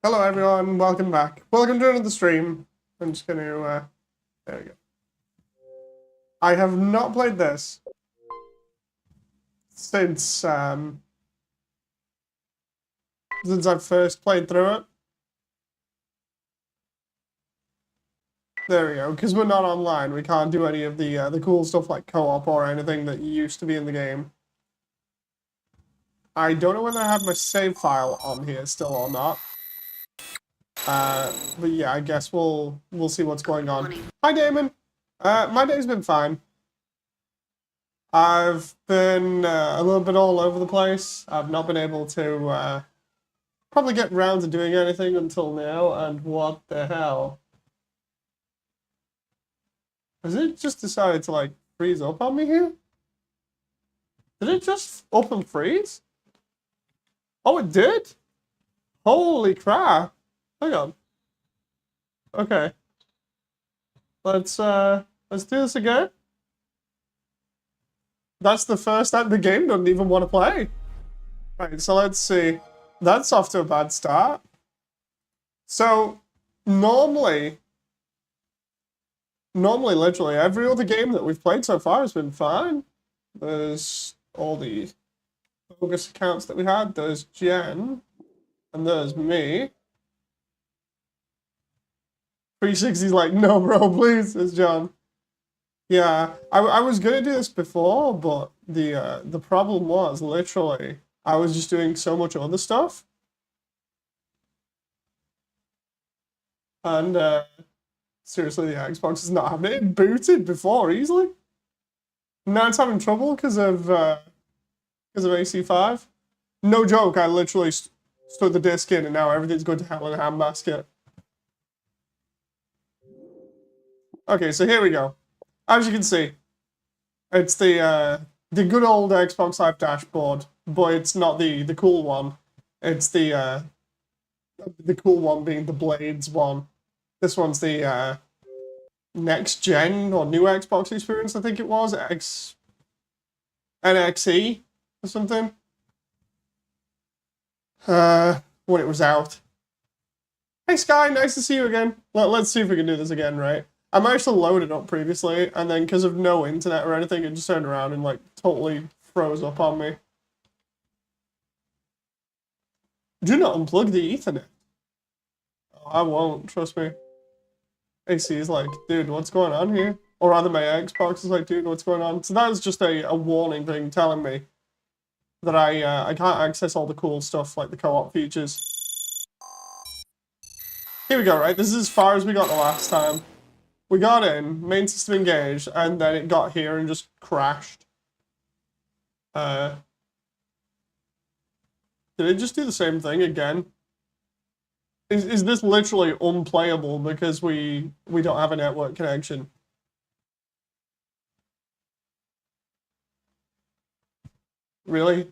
Hello everyone, welcome back. Welcome to another stream. I'm just gonna, there we go. I have not played this since I first played through it. There we go, because we're not online, we can't do any of the cool stuff like co-op or anything that used to be in the game. I don't know whether I have my save file on here still or not. But yeah, I guess we'll see what's going on. Hi Damon! My day's been fine. I've been a little bit all over the place. I've not been able to probably get round to doing anything until now, and what the hell? Has it just decided to, like, freeze up on me here? Did it just up and freeze? Oh, it did? Holy crap. Hang on. Okay. Let's do this again. That's the first time the game doesn't even want to play. Right, so let's see. That's off to a bad start. So, normally, literally, every other game that we've played so far has been fine. There's all the bogus accounts that we had. There's Jen, and there's me. 360's like, no, bro, please, it's John. Yeah, I was gonna do this before, but the problem was, literally, I was just doing so much other stuff. And, seriously, the Xbox is not having it booted before easily. Now it's having trouble because of AC5. No joke, I literally stuck the disc in and now everything's going to hell in a handbasket. Okay, so here we go. As you can see, it's the good old Xbox Live dashboard, but it's not the cool one. It's the cool one being the Blades one. This one's the next gen or new Xbox experience, I think it was, NXE or something. When it was out. Hey Sky, nice to see you again. Let's see if we can do this again, right? I managed to load it up previously, and then because of no internet or anything, it just turned around and like totally froze up on me. Do not unplug the Ethernet. Oh, I won't, trust me. AC is like, dude, what's going on here? Or rather, my Xbox is like, dude, what's going on? So that was just a warning thing telling me that I can't access all the cool stuff like the co-op features. Here we go, right? This is as far as we got the last time. We got in, main system engaged, and then it got here and just crashed. Did it just do the same thing again? Is this literally unplayable because we don't have a network connection? Really?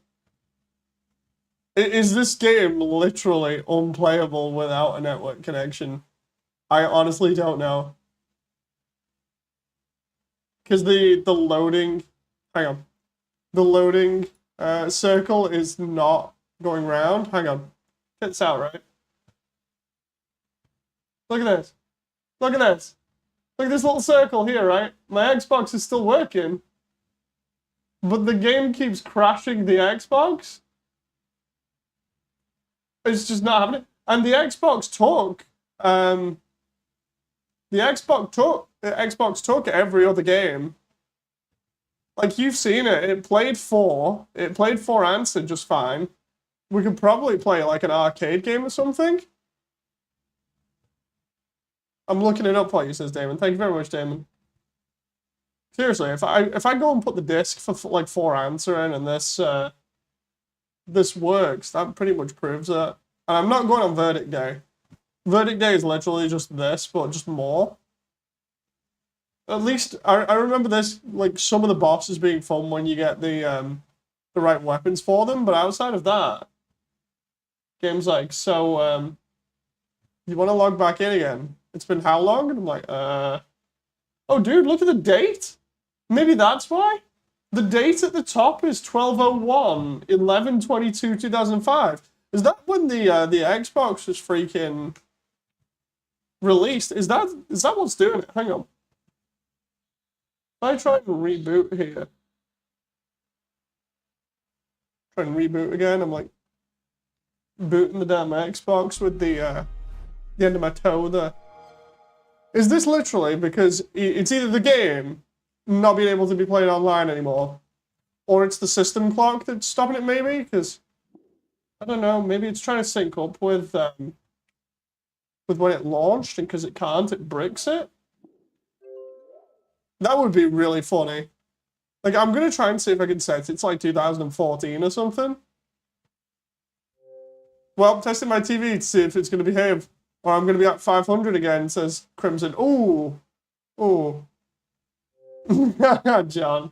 Is this game literally unplayable without a network connection? I honestly don't know. Because the loading, hang on, the loading circle is not going round. Hang on, get this out right. Look at this. Look at this. Look at this little circle here, right? My Xbox is still working, but the game keeps crashing the Xbox. It's just not happening. And the Xbox took, Xbox took every other game. Like, you've seen it. It played 4. It played 4 Answer just fine. We could probably play, like, an arcade game or something. I'm looking it up for you, says Damon. Thank you very much, Damon. Seriously, if I go and put the disc for, like, 4 Answer in and this works, that pretty much proves it. And I'm not going on Verdict Day. Verdict Day is literally just this, but just more. At least, I remember this, like, some of the bosses being fun when you get the right weapons for them, but outside of that, game's like, so, you want to log back in again? It's been how long? And I'm like, oh, dude, look at the date. Maybe that's why? The date at the top is 12/01, 11/22/2005. Is that when the Xbox was freaking released? Is that what's doing it? Hang on. If I try and reboot here. Try and reboot again. I'm like booting the damn Xbox with the end of my toe there. Is this literally because it's either the game not being able to be played online anymore, or it's the system clock that's stopping it maybe? Because I don't know, maybe it's trying to sync up with when it launched, and because it can't, it bricks it. That would be really funny. Like, I'm gonna try and see if I can set it to like 2014 or something. Well, testing my TV to see if it's gonna behave. Or I'm gonna be at 500 again, says Crimson. Ooh. Ooh. John.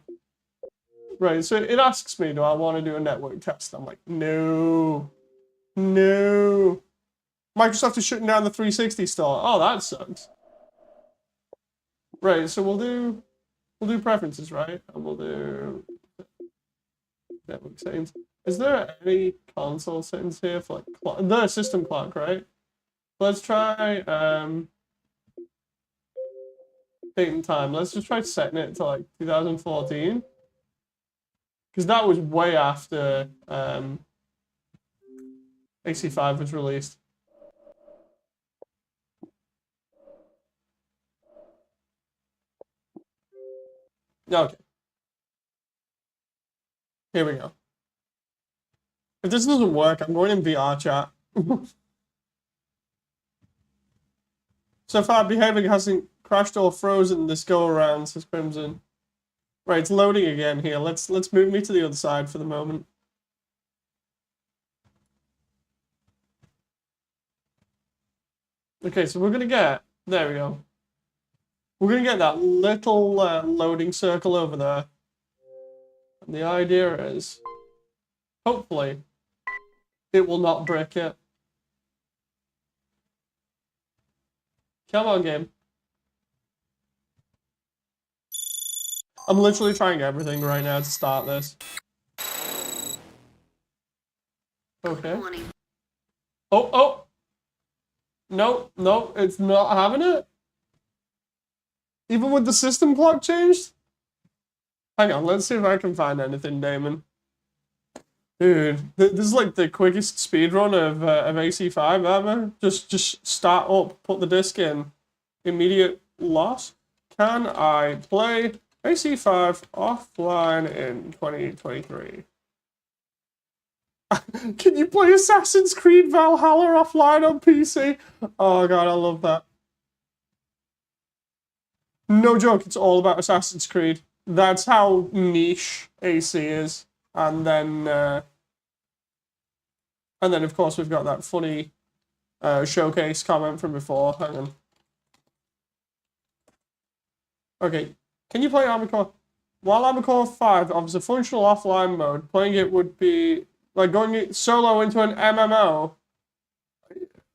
Right, so it asks me, do I want to do a network test? I'm like, no. No. Microsoft is shutting down the 360 store. Oh, that sucks. Right, so we'll do preferences, right? And we'll do network settings. Is there any console settings here for like clock? The system clock, right? Let's try date and time. Let's just try setting it to like 2014. Because that was way after AC5 was released. Okay. Here we go. If this doesn't work, I'm going in VR chat. So far, behaving hasn't crashed or frozen this go around, says Crimson. Right, it's loading again here. Let's move me to the other side for the moment. Okay, so we're gonna get, there we go. We're gonna get that little loading circle over there. And the idea is, hopefully, it will not brick it. Come on, game. I'm literally trying everything right now to start this. Okay. Oh! No, it's not having it. Even with the system clock changed? Hang on, let's see if I can find anything, Damon. Dude, this is like the quickest speedrun of AC5 ever. Just start up, put the disc in, immediate loss. Can I play AC5 offline in 2023? Can you play Assassin's Creed Valhalla offline on PC? Oh god, I love that. No joke, it's all about Assassin's Creed. That's how niche AC is. And then of course we've got that funny showcase comment from before. Hang on. Okay, can you play Armored Core? While Armored Core 5 offers a functional offline mode, playing it would be like going solo into an MMO.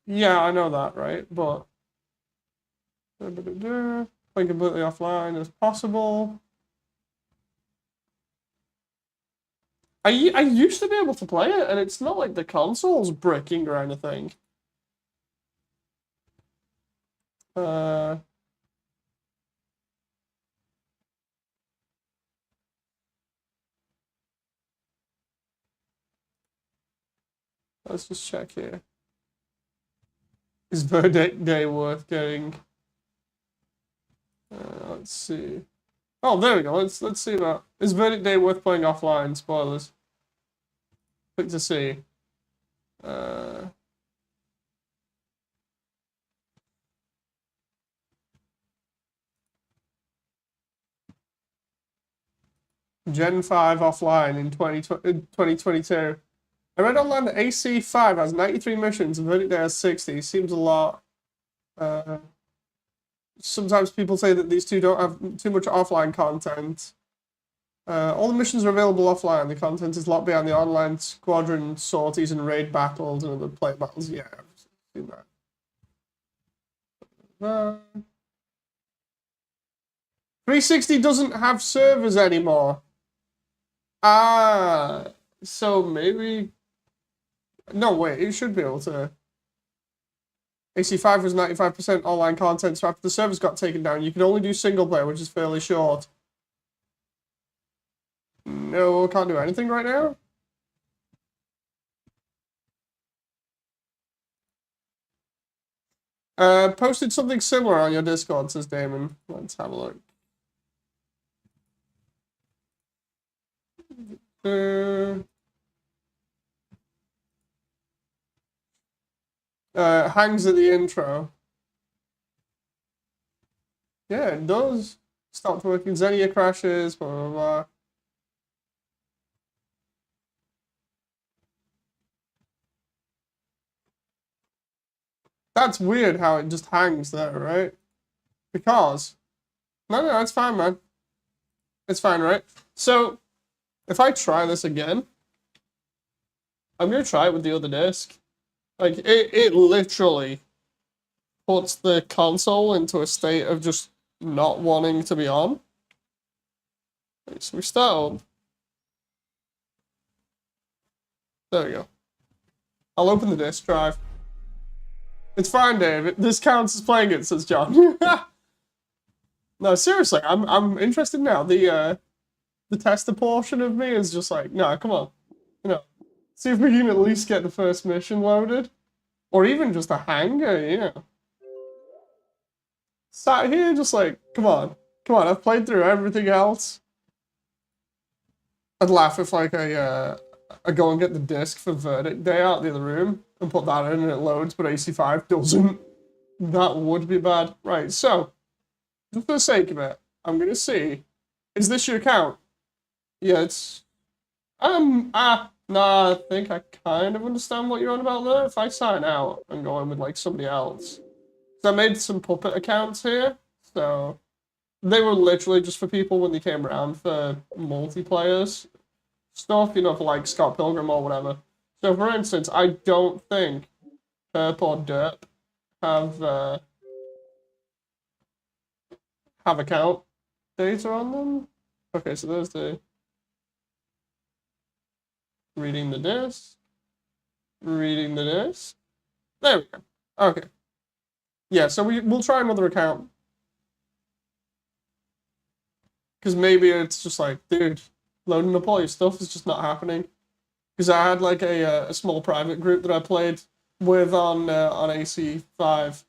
Yeah, I know that, right? But playing completely offline as possible. I used to be able to play it, and it's not like the console's bricking or anything. Let's just check here. Is Verdict Day worth getting? Let's see. Oh, there we go. Let's see that. Is Verdict Day worth playing offline? Spoilers. Click to see. Gen 5 offline in 2022. I read online that AC5 has 93 missions and Verdict Day has 60. Seems a lot. Sometimes people say that these two don't have too much offline content. All the missions are available offline. The content is locked behind the online squadron sorties and raid battles and other play battles. Yeah, I've seen that. 360 doesn't have servers anymore. Ah, so maybe No, wait, it should be able to. AC5 was 95% online content, so after the servers got taken down, you could only do single player, which is fairly short. No, can't do anything right now. Posted something similar on your Discord, says Damon. Let's have a look. Hangs at the intro. Yeah, it does. Stopped working. Xenia crashes, blah, blah, blah. That's weird how it just hangs there, right? Because... No, it's fine, man. It's fine, right? So, if I try this again, I'm going to try it with the other disc. Like, it literally puts the console into a state of just not wanting to be on. Right, so we start up. There we go. I'll open the disk drive. It's fine, Dave. This counts as playing it, says John. No, seriously, I'm interested now. The tester portion of me is just like, no, come on. You know, see if we can at least get the first mission loaded. Or even just a hangar, you know. Sat here just like, come on. Come on, I've played through everything else. I'd laugh if like I go and get the disc for Verdict Day out the other room and put that in and it loads, but AC5 doesn't. That would be bad. Right, so, just for the sake of it, I'm gonna see. Is this your account? Yeah, it's... Nah, I think I kind of understand what you're on about there. If I sign out and go in with like somebody else. So I made some puppet accounts here, so they were literally just for people when they came around for multiplayers stuff, you know, for like Scott Pilgrim or whatever. So for instance, I don't think Perp or Derp have account data on them. Okay, so there's the reading the disc. Reading the disc. There we go. Okay. Yeah, so we'll try another account. Because maybe it's just like, dude, loading up all your stuff is just not happening. Because I had like a small private group that I played with on AC5. It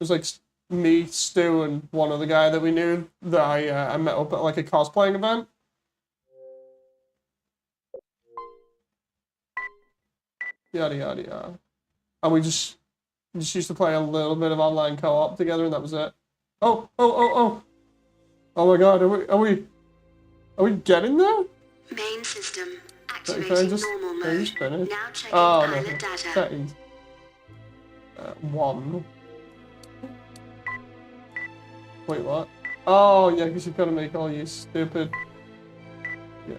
was like me, Stu, and one other guy that we knew that I met up at like a cosplaying event. Yada yada yada. And we just used to play a little bit of online co-op together, and that was it. Oh! Oh my god, are we getting there? Main system activating normal mode. Finish? Now checking pilot data. Settings. 1. Wait, what? Oh yeah, because you've got to make all you stupid. Yeah.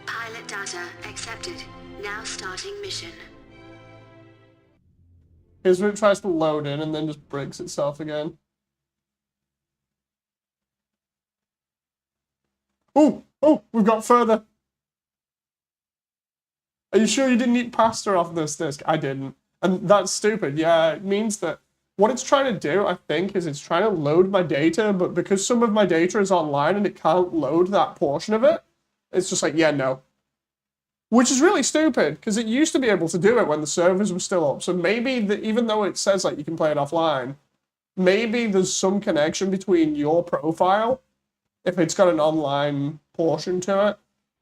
Pilot data accepted. Now starting mission. Here's where it tries to load in and then just breaks itself again. Oh, we've got further. Are you sure you didn't eat pasta off this disc? I didn't. And that's stupid. Yeah, it means that what it's trying to do, I think, is it's trying to load my data, but because some of my data is online and it can't load that portion of it, it's just like, yeah, no. Which is really stupid, because it used to be able to do it when the servers were still up. So maybe, even though it says like you can play it offline, maybe there's some connection between your profile, if it's got an online portion to it.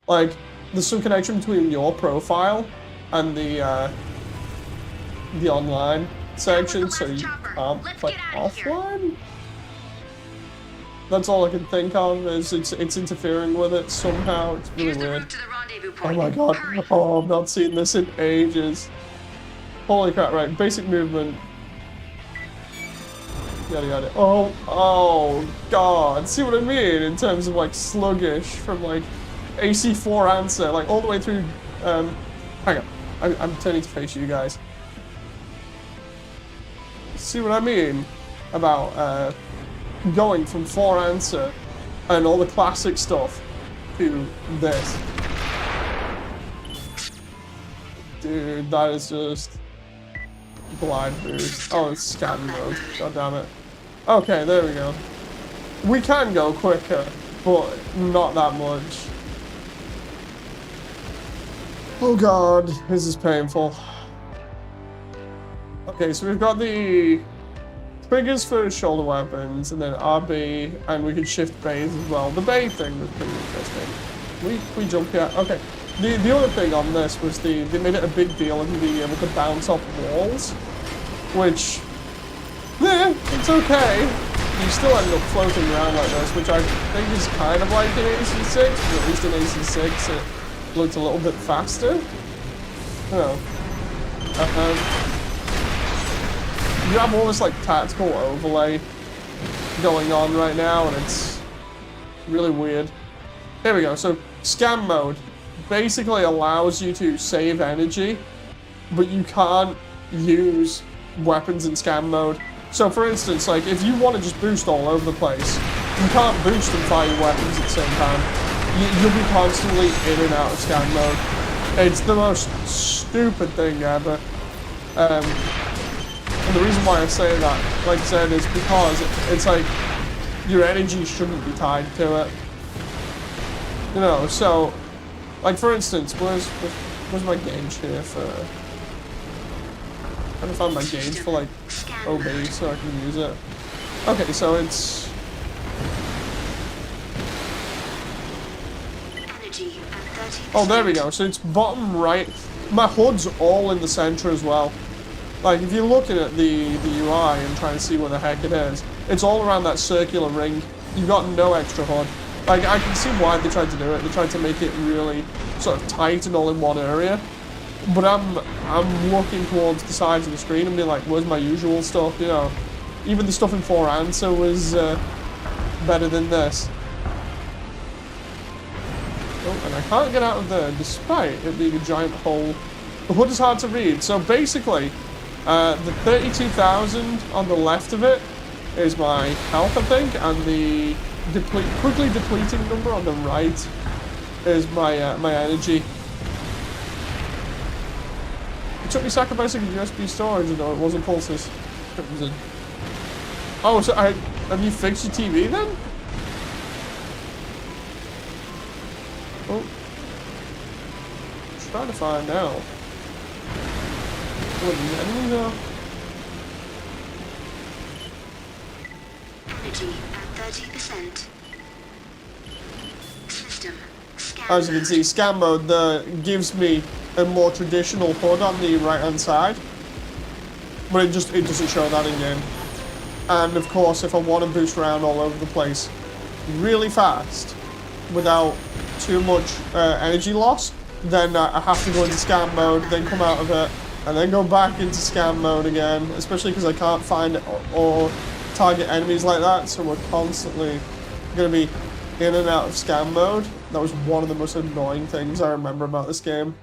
Like, there's some connection between your profile and the online section, so you can't play offline? That's all I can think of, is it's interfering with it somehow. It's really weird. Oh my god. Oh, I've not seen this in ages. Holy crap, right. Basic movement. Yada yada. Oh god. See what I mean? In terms of like sluggish from like AC4 answer, like all the way through. Hang on. I'm turning to face you guys. See what I mean? About going from 4 answer and all the classic stuff to this. Dude, that is just glide boost. Oh, it's scan mode. God damn it. Okay, there we go. We can go quicker, but not that much. Oh god, this is painful. Okay, so we've got the triggers for shoulder weapons, and then RB, and we can shift bays as well. The bay thing was pretty interesting. We jump here. Okay. The other thing on this was they made it a big deal of being able to bounce off walls, which, it's okay. You still end up floating around like this, which I think is kind of like in AC6, but at least in AC6 it looked a little bit faster. You have all this like tactical overlay going on right now, and it's really weird. Here we go. So scan mode basically allows you to save energy, but you can't use weapons in scan mode. So for instance, like if you want to just boost all over the place, you can't boost and fire your weapons at the same time. You'll be constantly in and out of scan mode. It's the most stupid thing ever. And the reason why I say that, like I said, is because it's like your energy shouldn't be tied to it. You know, so like for instance, where's my gauge here for? I'm trying to find my gauge for like OB so I can use it. Okay, so it's oh, there we go. So it's bottom right. My HUD's all in the center as well. Like if you're looking at the UI and trying to see where the heck it is, it's all around that circular ring. You've got no extra HUD. Like, I can see why they tried to do it. They tried to make it really sort of tight and all in one area. But I'm looking towards the sides of the screen and being like, where's my usual stuff, you know? Even the stuff in 4 Answer was better than this. Oh, and I can't get out of there despite it being a giant hole. The HUD is hard to read. So basically, the 32,000 on the left of it is my health, I think, and the quickly depleting number on the right is my my energy. It took me sacrificing USB storage, no, it wasn't pulses. It was a... Oh, so have you fixed your TV then? Oh, I'm trying to find out what the enemies are. Energy at 30%. System scan. As you can see, scan mode gives me a more traditional HUD on the right hand side, but it doesn't show that in game. And of course, if I want to boost around all over the place really fast without too much energy loss, then I have to go into scan mode, then come out of it, and then go back into scan mode again, especially because I can't find it or target enemies like that, so we're constantly going to be in and out of scan mode. That was one of the most annoying things I remember about this game.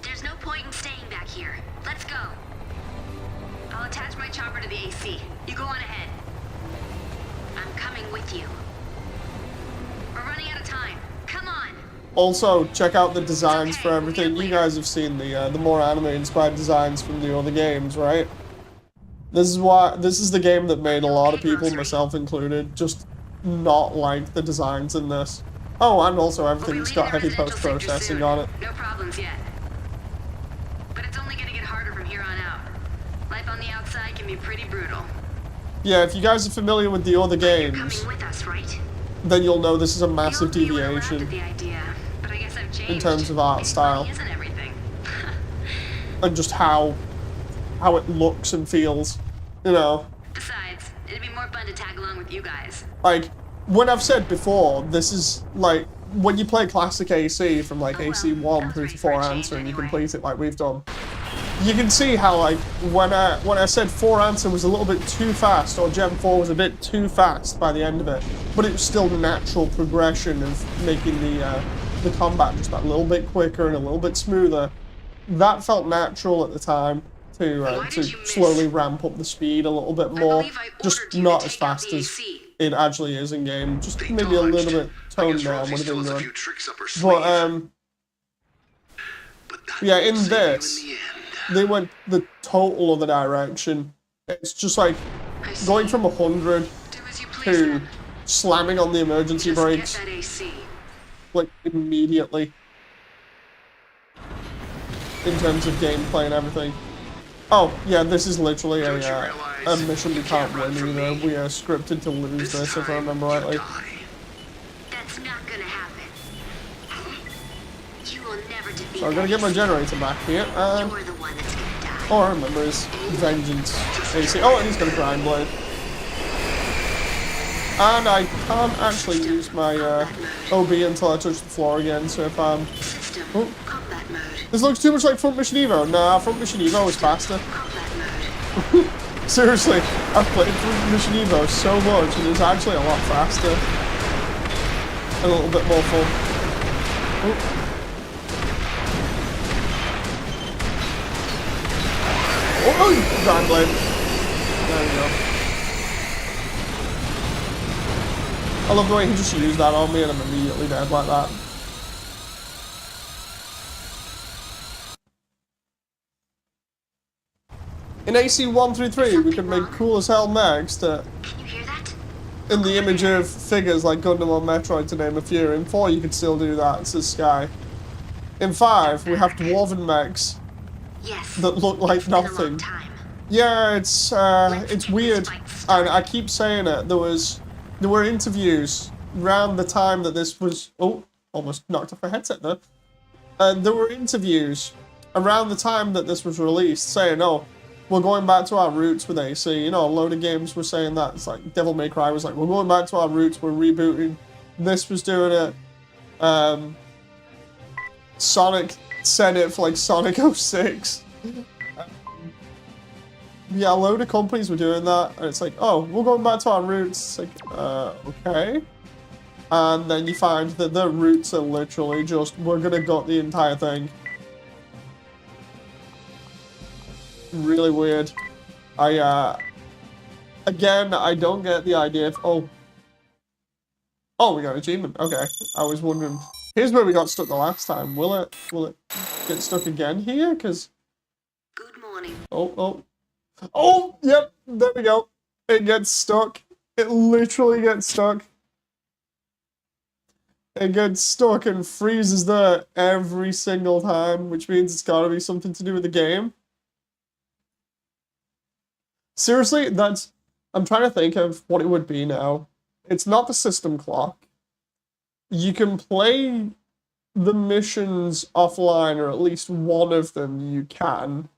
There's no point in staying back here. Let's go. I'll attach my chopper to the AC. You go on ahead. I'm coming with you. We're running out of time. Come on. Also, check out the designs for everything. You guys have seen the more anime-inspired designs from the other games, right? This is the game that made a lot of people, myself included, just not like the designs in this. Oh, and also everything's got heavy post-processing on it. No problems yet. But it's only gonna get harder from here on out. Life on the outside can be pretty brutal. Yeah, if you guys are familiar with the other You're games, coming with us, right? then you'll know this is a massive You were around at deviation the idea, but I guess I've changed. in terms of art Maybe style. money isn't everything. And just how it looks and feels, you know. Besides, it'd be more fun to tag along with you guys. Like, when I've said before, this is like when you play classic AC from like AC1 through to 4 Answer and you complete it like we've done, you can see how like when I said 4 Answer was a little bit too fast, or Gen 4 was a bit too fast by the end of it, but it was still natural progression of making the combat just that little bit quicker and a little bit smoother. That felt natural at the time to slowly ramp up the speed a little bit more, just not as fast as it actually is in game. Just maybe a little bit toned down would have been good. Yeah, in this, they went the total other direction. It's just like going from 100 to slamming on the emergency brakes, like, immediately. In terms of gameplay and everything. Oh, yeah, this is literally a mission we can't win either. We are scripted to lose this, if I remember rightly. That's not gonna happen. You will never defeat. So I'm gonna get my generator back here, and You're the one that's gonna die. all I remember is Vengeance AC. Oh, and he's got a Grind Blade. And I can't actually use my OB until I touch the floor again, so if I'm... System Oh. combat mode. This looks too much like Front Mission Evo. Nah, Front Mission Evo is faster. Combat mode. Seriously, I've played Front Mission Evo so much, and it's actually a lot faster. And a little bit more fun. Oh. Oh, Grind Blade. There we go. I love the way he just used that on me and I'm immediately dead like that. In AC133, we can make cool as hell mechs that, Can you hear that? in the image of figures like Gundam or Metroid to name a few. In 4 you could still do that, it says Sky. In 5, we have dwarven mechs Yes. that look like It's been a long nothing. time. Yeah, it's weird, and I keep saying it. There were interviews around the time that this was. Oh, almost knocked off my headset there. And there were interviews around the time that this was released, saying, "Oh, we're going back to our roots with AC." You know, a load of games were saying that. It's like Devil May Cry was like, "We're going back to our roots. We're rebooting." This was doing it. Sonic said it for like Sonic 06. Yeah, a load of companies were doing that, and it's like, oh, we're going back to our roots. It's like, okay. And then you find that their roots are literally just, we're gonna gut the entire thing. Really weird. Again, I don't get the idea of, oh, we got an achievement. Okay, I was wondering. Here's where we got stuck the last time. Will it get stuck again here? Because, Good morning. Oh, yep, there we go. It gets stuck. It literally gets stuck. It gets stuck and freezes there every single time, which means it's gotta be something to do with the game. Seriously, I'm trying to think of what it would be now. It's not the system clock. You can play the missions offline, or at least one of them you can.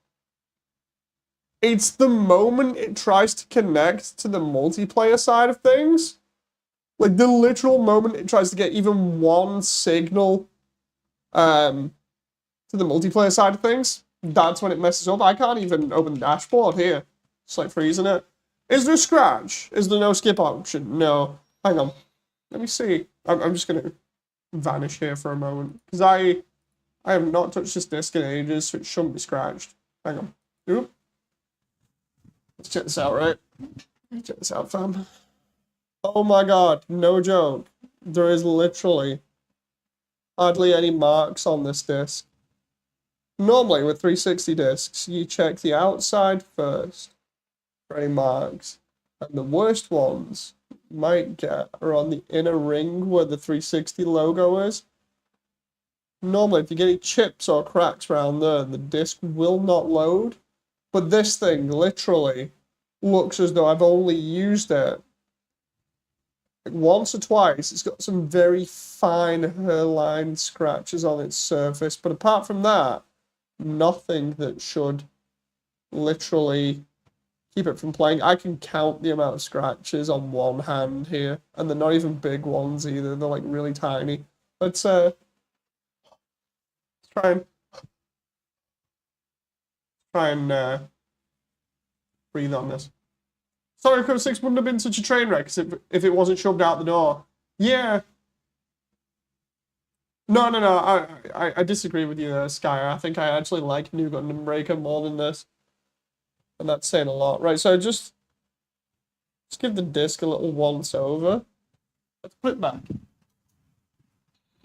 It's the moment it tries to connect to the multiplayer side of things. Like, the literal moment it tries to get even one signal to the multiplayer side of things, that's when it messes up. I can't even open the dashboard here. It's like freezing it. Is there a scratch? Is there no skip option? No. Hang on. Let me see. I'm just going to vanish here for a moment. Because I have not touched this disc in ages, so it shouldn't be scratched. Hang on. Oop. Let's check this out, right? Check this out, fam. Oh my god, no joke. There is literally hardly any marks on this disc. Normally, with 360 discs, you check the outside first for any marks. And the worst ones you might get are on the inner ring where the 360 logo is. Normally, if you get any chips or cracks around there, the disc will not load. But this thing literally looks as though I've only used it like once or twice. It's got some very fine hairline scratches on its surface, but apart from that, nothing that should literally keep it from playing. I can count the amount of scratches on one hand here, and they're not even big ones either. They're like really tiny. Let's try and breathe on this. Sorry, Code 6 wouldn't have been such a train wreck if it wasn't shoved out the door. Yeah. No. I disagree with you there, Sky. I think I actually like New Ninebreaker more than this. And that's saying a lot. Right, so just give the disc a little once over. Let's put it back.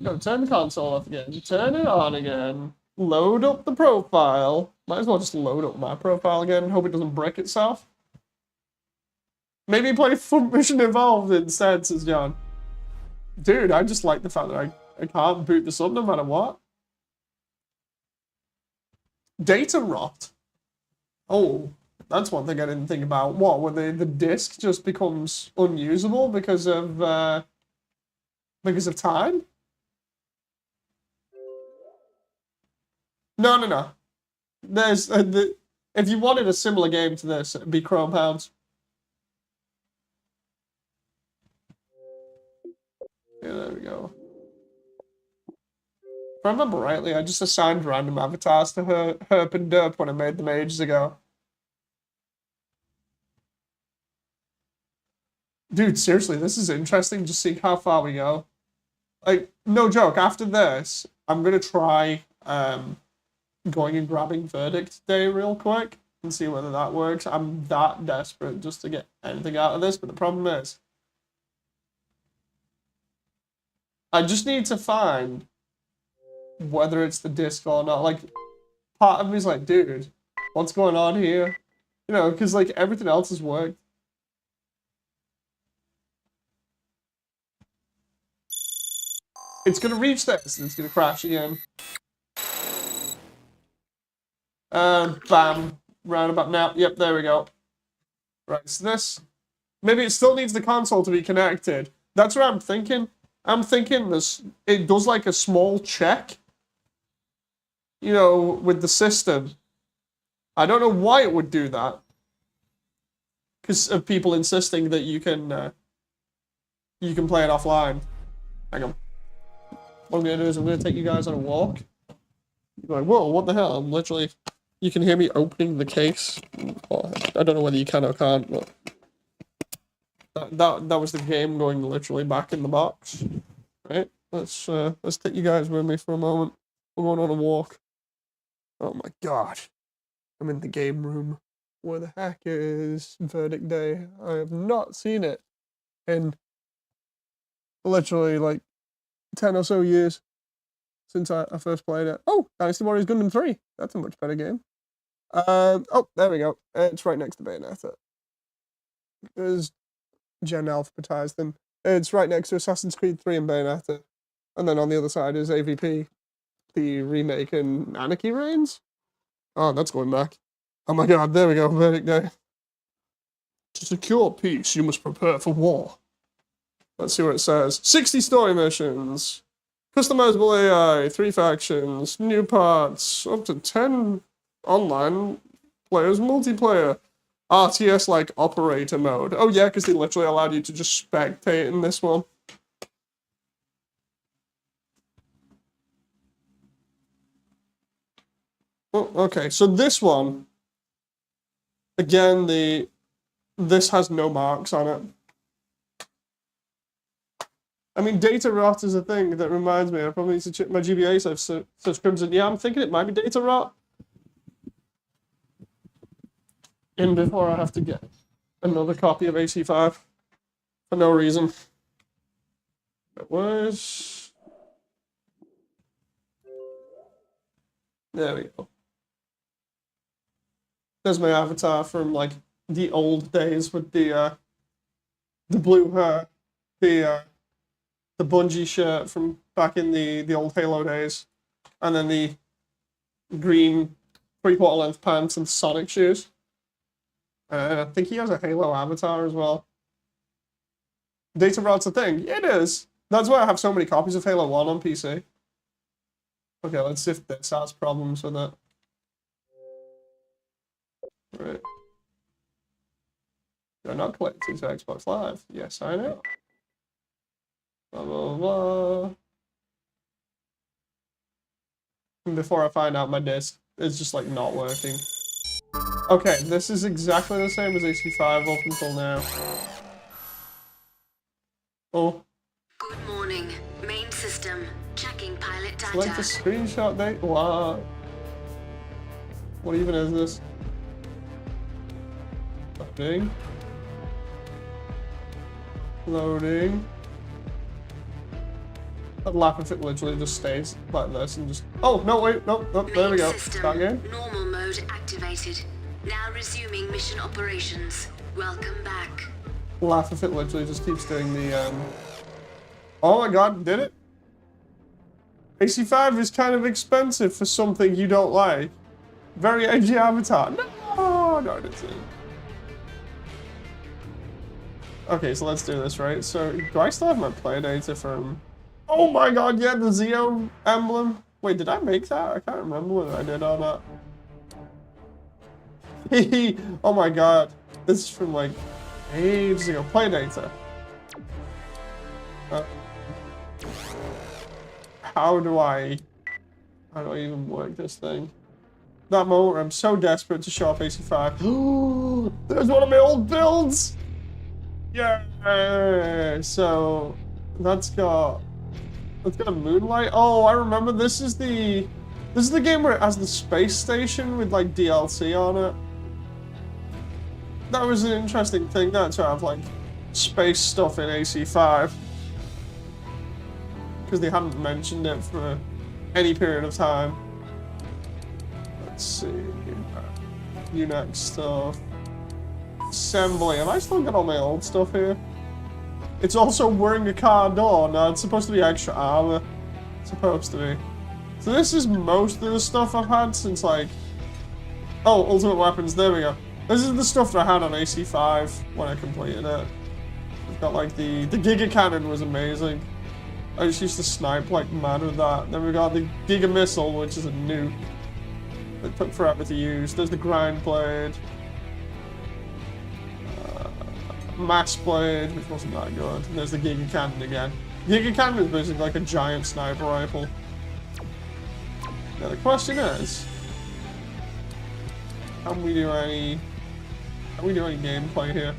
Go turn the console off again. Turn it on again. load up the profile. Might as well just load up my profile again and hope it doesn't brick itself. Maybe play Mission Evolved instead, says John. Dude, I just like the fact that I can't boot this up no matter what. Data rot. Oh, that's one thing I didn't think about. What, when the disk just becomes unusable because of time? No. There's if you wanted a similar game to this, it'd be Chrome Hounds. Yeah, there we go. If I remember rightly, I just assigned random avatars to Herp and Derp when I made them ages ago. Dude, seriously, this is interesting, just seeing how far we go. Like, no joke, after this, I'm gonna try going and grabbing Verdict Day real quick and see whether that works. I'm that desperate just to get anything out of this, but the problem is I just need to find whether it's the disc or not. Like, part of me is like, dude, what's going on here? You know, because, like, everything else has worked. It's gonna reach this, and it's gonna crash again. Bam. Roundabout now. Yep, there we go. Right, so this... Maybe it still needs the console to be connected. That's what I'm thinking. I'm thinking this... It does, like, a small check. You know, with the system. I don't know why it would do that. Because of people insisting that you can play it offline. Hang on. What I'm going to do is I'm going to take you guys on a walk. You're like, whoa, what the hell? I'm literally... You can hear me opening the case. Oh, I don't know whether you can or can't, but... That was the game going literally back in the box. Right? Let's take you guys with me for a moment. We're going on a walk. Oh my god. I'm in the game room. Where the heck is Verdict Day? I have not seen it in literally like 10 or so years since I first played it. Oh, Dynasty Warriors Gundam 3. That's a much better game. Oh, there we go. It's right next to Bayonetta. There's Gen alphabetized them. It's right next to Assassin's Creed 3 and Bayonetta. And then on the other side is AVP, the remake, and Anarchy Reigns. Oh, that's going back. Oh my god, there we go, Verdict Day. To secure peace, you must prepare for war. Let's see what it says. 60 story missions. Customizable AI, 3 factions, new parts, up to 10 online players, multiplayer. RTS like operator mode. Oh yeah, because they literally allowed you to just spectate in this one. Oh, okay, so this one, again, this has no marks on it. I mean, data rot is a thing that reminds me. I probably need to check my GBA subscription. Yeah, I'm thinking it might be data rot. In before I have to get another copy of AC5 for no reason. It was... There we go. There's my avatar from like the old days with the blue hair, the Bungie shirt from back in the old Halo days, and then the green 3/4 length pants and Sonic shoes. I think he has a Halo avatar as well. Data rot's a thing. Yeah, it is. That's why I have so many copies of Halo 1 on PC. Okay, let's see if this has problems with it. Right. You're not connected to Xbox Live. Yes, I know. Blah, blah, blah. And before I find out my disc is just like not working. Okay, this is exactly the same as AC5 up until now. Oh. Good morning. Main system. Checking pilot data. Select the screenshot date. What? What even is this? Loading. Loading. I'd laugh if it literally just stays like this and just... Oh, no, wait, no, there we go. Start again. Normal mode activated. Now resuming mission operations. Welcome back. Laugh if it literally just keeps doing the, Oh my god, did it? AC5 is kind of expensive for something you don't like. Very edgy avatar. No, it isn't. Okay, so let's do this, right? So, do I still have my play data from... Oh my god, yeah, the Zeo emblem. Wait, did I make that? I can't remember whether I did or not. Oh my god. This is from, like, ages ago. Play data. How do I even work this thing? That moment where I'm so desperate to show off AC5. There's one of my old builds! Yeah! So, that's got a moonlight. Oh, I remember this is the game where it has the space station with like DLC on it. That was an interesting thing, that to have like space stuff in AC5. Because they hadn't mentioned it for any period of time. Let's see. Unix stuff. Assembly. Have I still got all my old stuff here? It's also wearing a car door. No, it's supposed to be extra armor. It's supposed to be. So this is most of the stuff I've had since like... Oh, ultimate weapons. There we go. This is the stuff that I had on AC5 when I completed it. I've got like the Giga Cannon was amazing. I just used to snipe like mad with that. Then we got the Giga Missile, which is a nuke. It took forever to use. There's the Grind Blade. Mass Blade, which wasn't that good. And there's the Giga Cannon again. Giga Cannon is basically like a giant sniper rifle. Now the question is, can we do any gameplay here?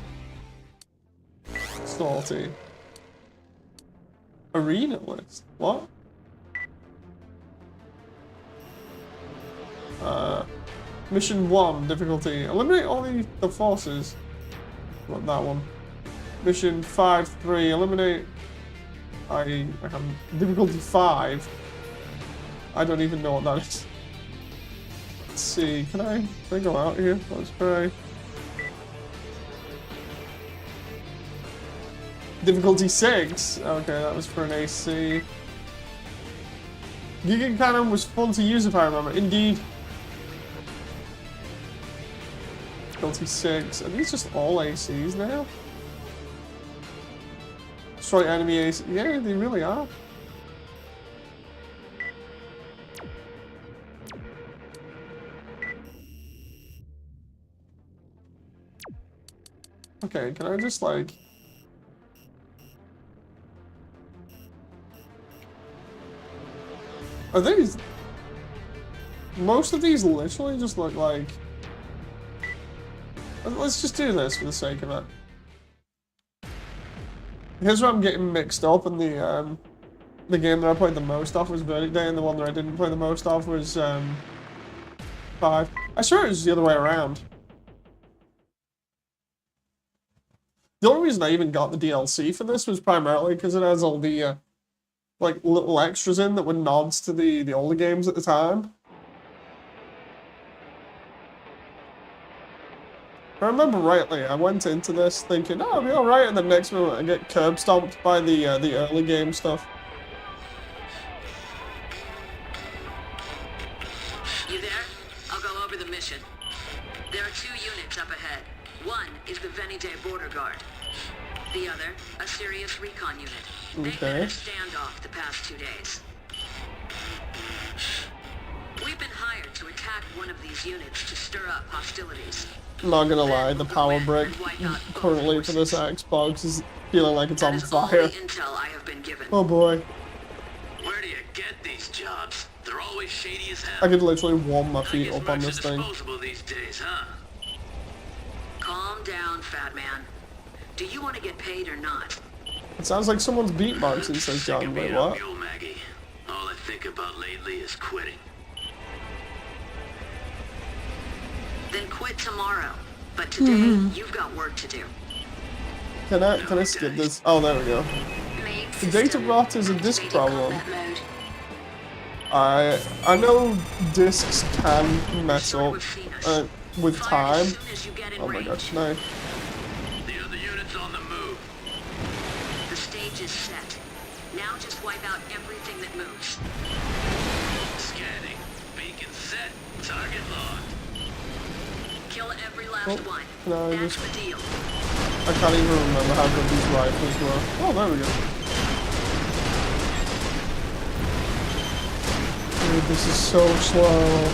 Salty. Arena list. What? Mission 1, difficulty. Eliminate all the forces. What, that one. Mission 5-3, eliminate... I have difficulty 5. I don't even know what that is. Let's see, can I go out here? Let's try. Difficulty 6. Okay, that was for an AC. Giga Cannon was fun to use if I remember. Indeed. Difficulty 6. Are these just all ACs now? Destroy enemy AC. Yeah, they really are. Okay, can I just like... Are these... Most of these literally just look like... Let's just do this for the sake of it. Here's where I'm getting mixed up, and the game that I played the most of was Verdict Day, and the one that I didn't play the most of was 5. I swear it was the other way around. The only reason I even got the DLC for this was primarily because it has all the like little extras in that were nods to the older games at the time. If I remember rightly, I went into this thinking, oh, I'll be alright, and the next moment I get curb stomped by the early game stuff. You there? I'll go over the mission. There are 2 units up ahead. One is the Venite border guard. The other, a serious recon unit. They've been in a standoff the past 2 days. We've been hired to attack one of these units to stir up hostilities. I'm not gonna lie, the power brick currently for this Xbox is feeling like it's on fire. Intel I have been given. Oh boy. Where do you get these jobs? They're always shady as hell. I could literally warm my feet up on this thing. Disposable these days, huh? Calm down, fat man. Do you want to get paid or not? It sounds like someone's beatboxing, says John. Wait, what? Yo, Maggie. All I think about lately is quitting. Then quit tomorrow. But today, you've got work to do. Can I skip this? Oh, there we go. Main The data rot is a disk Activating problem. combat mode. I know discs can mess up with Fire time. as soon as you get in Oh my range. gosh, no. The other unit's on the move. The stage is set. Now just wipe out everything that moves. Scanning. Beacon set. Target locked. Kill every last Oh, one. no, That's just- the deal. I can't even remember how good these rifles were. Oh, there we go. Dude, this is so slow.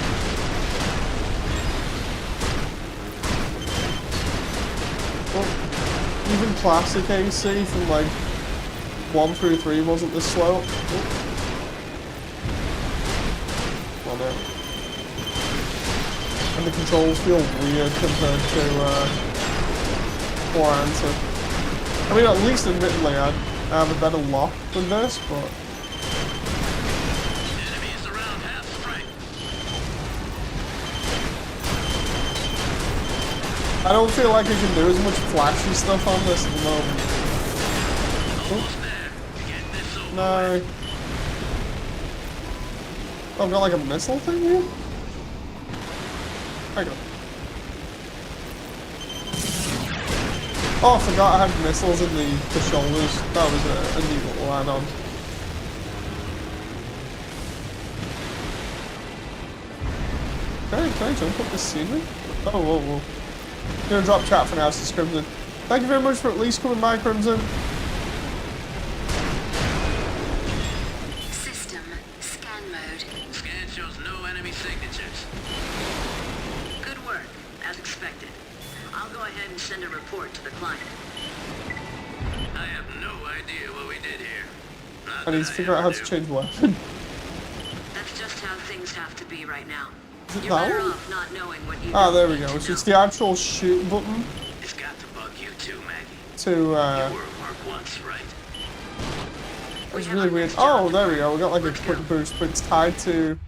Oh, even classic AC from like 1 through 3 wasn't this slow. Oh. Well, no. And the controls feel weird compared to 4 answer. I mean, at least admittedly I have a better lock than this, but Enemy is around half strength. I don't feel like I can do as much flashy stuff on this at the moment. Almost there. Get this over. No. Oh, I've got like a missile thing here? Hang on. Oh, I forgot I had missiles in the shoulders. That was a neat little add-on. Can I jump up this scenery? Oh, whoa, whoa. I'm gonna drop chat for now, says Crimson. Thank you very much for at least coming by, Crimson. System scan mode. Scan shows no enemy signatures. Good work, as expected. I'll go ahead and send a report to the client. I have no idea what we did here. Not I need to that figure out how to ever do. change weapon. That's just how things have to be right now. Is it You're that better one? off not knowing what you Ah, don't there we need go. to It's just know. the actual shoot button It's got to bug you too, Maggie. to, You were a Mark once, right? it's really weird. Oh, there we go. We got like a quick boost, but it's tied to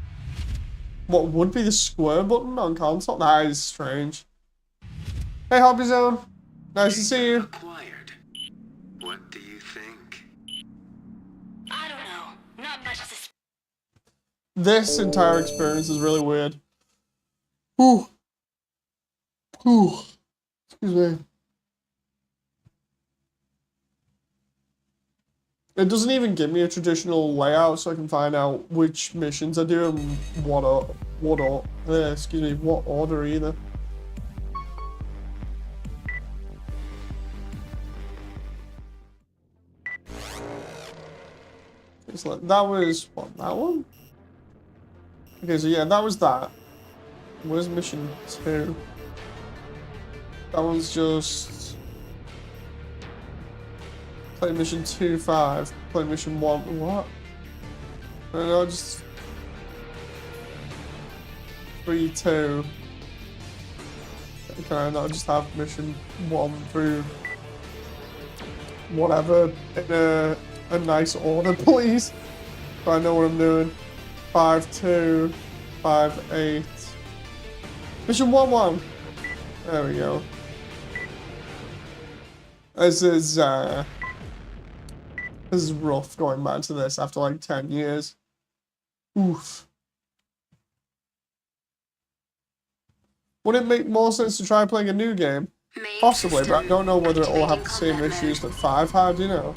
what would be the square button on console. That is strange. Hey, Hobby Zone. Nice to see you. Acquired. What do you think? I don't know. Not much to speak. This entire experience is really weird. Whew. Whew. Excuse me. It doesn't even give me a traditional layout so I can find out which missions I do and what order either. It's like, that was, what, that one? Okay, so yeah, that was that. Where's mission 2? That one's just... Play mission 2-5. Play mission 1, what? No, just... 3-2. Can I not just have mission 1 through... whatever in a nice order, please? So I know what I'm doing. 5-2, 5-8. Mission 1-1. There we go. This is rough going back to this after like 10 years. Oof. Would it make more sense to try playing a new game? Main Possibly, but I system don't know whether it will have activating the same combat issues mode. that 5 had, you know.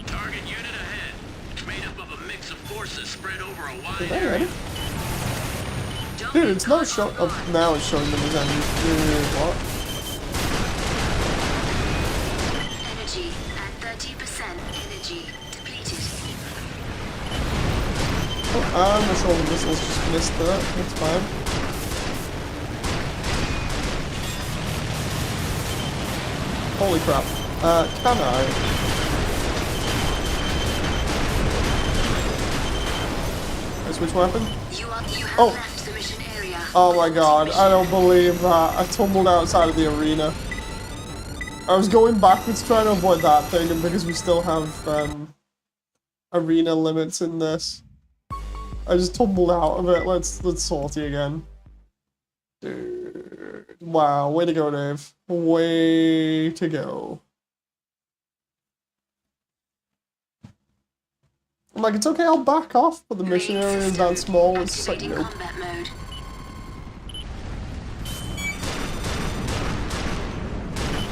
Target unit ahead. It's made up of a mix of forces spread over a wide Are they area. ready? Don't Dude, get it's not caught showing. off Oh, guard. now it's showing them as enemies. Dude, what? Energy at 30%. Energy depleted. Oh, I'm not sure the missiles just missed that. That's fine. Holy crap. Can I? I switch weapon? You have Oh. left the mission area. Oh my god, I don't believe that. I tumbled outside of the arena. I was going backwards trying to avoid that thing, and because we still have arena limits in this, I just tumbled out of it. Let's salty again. Dude. Wow, way to go, Dave. Way to go. I'm like, it's okay, I'll back off, but the mission area is that small, it's just like, nope. Combat mode.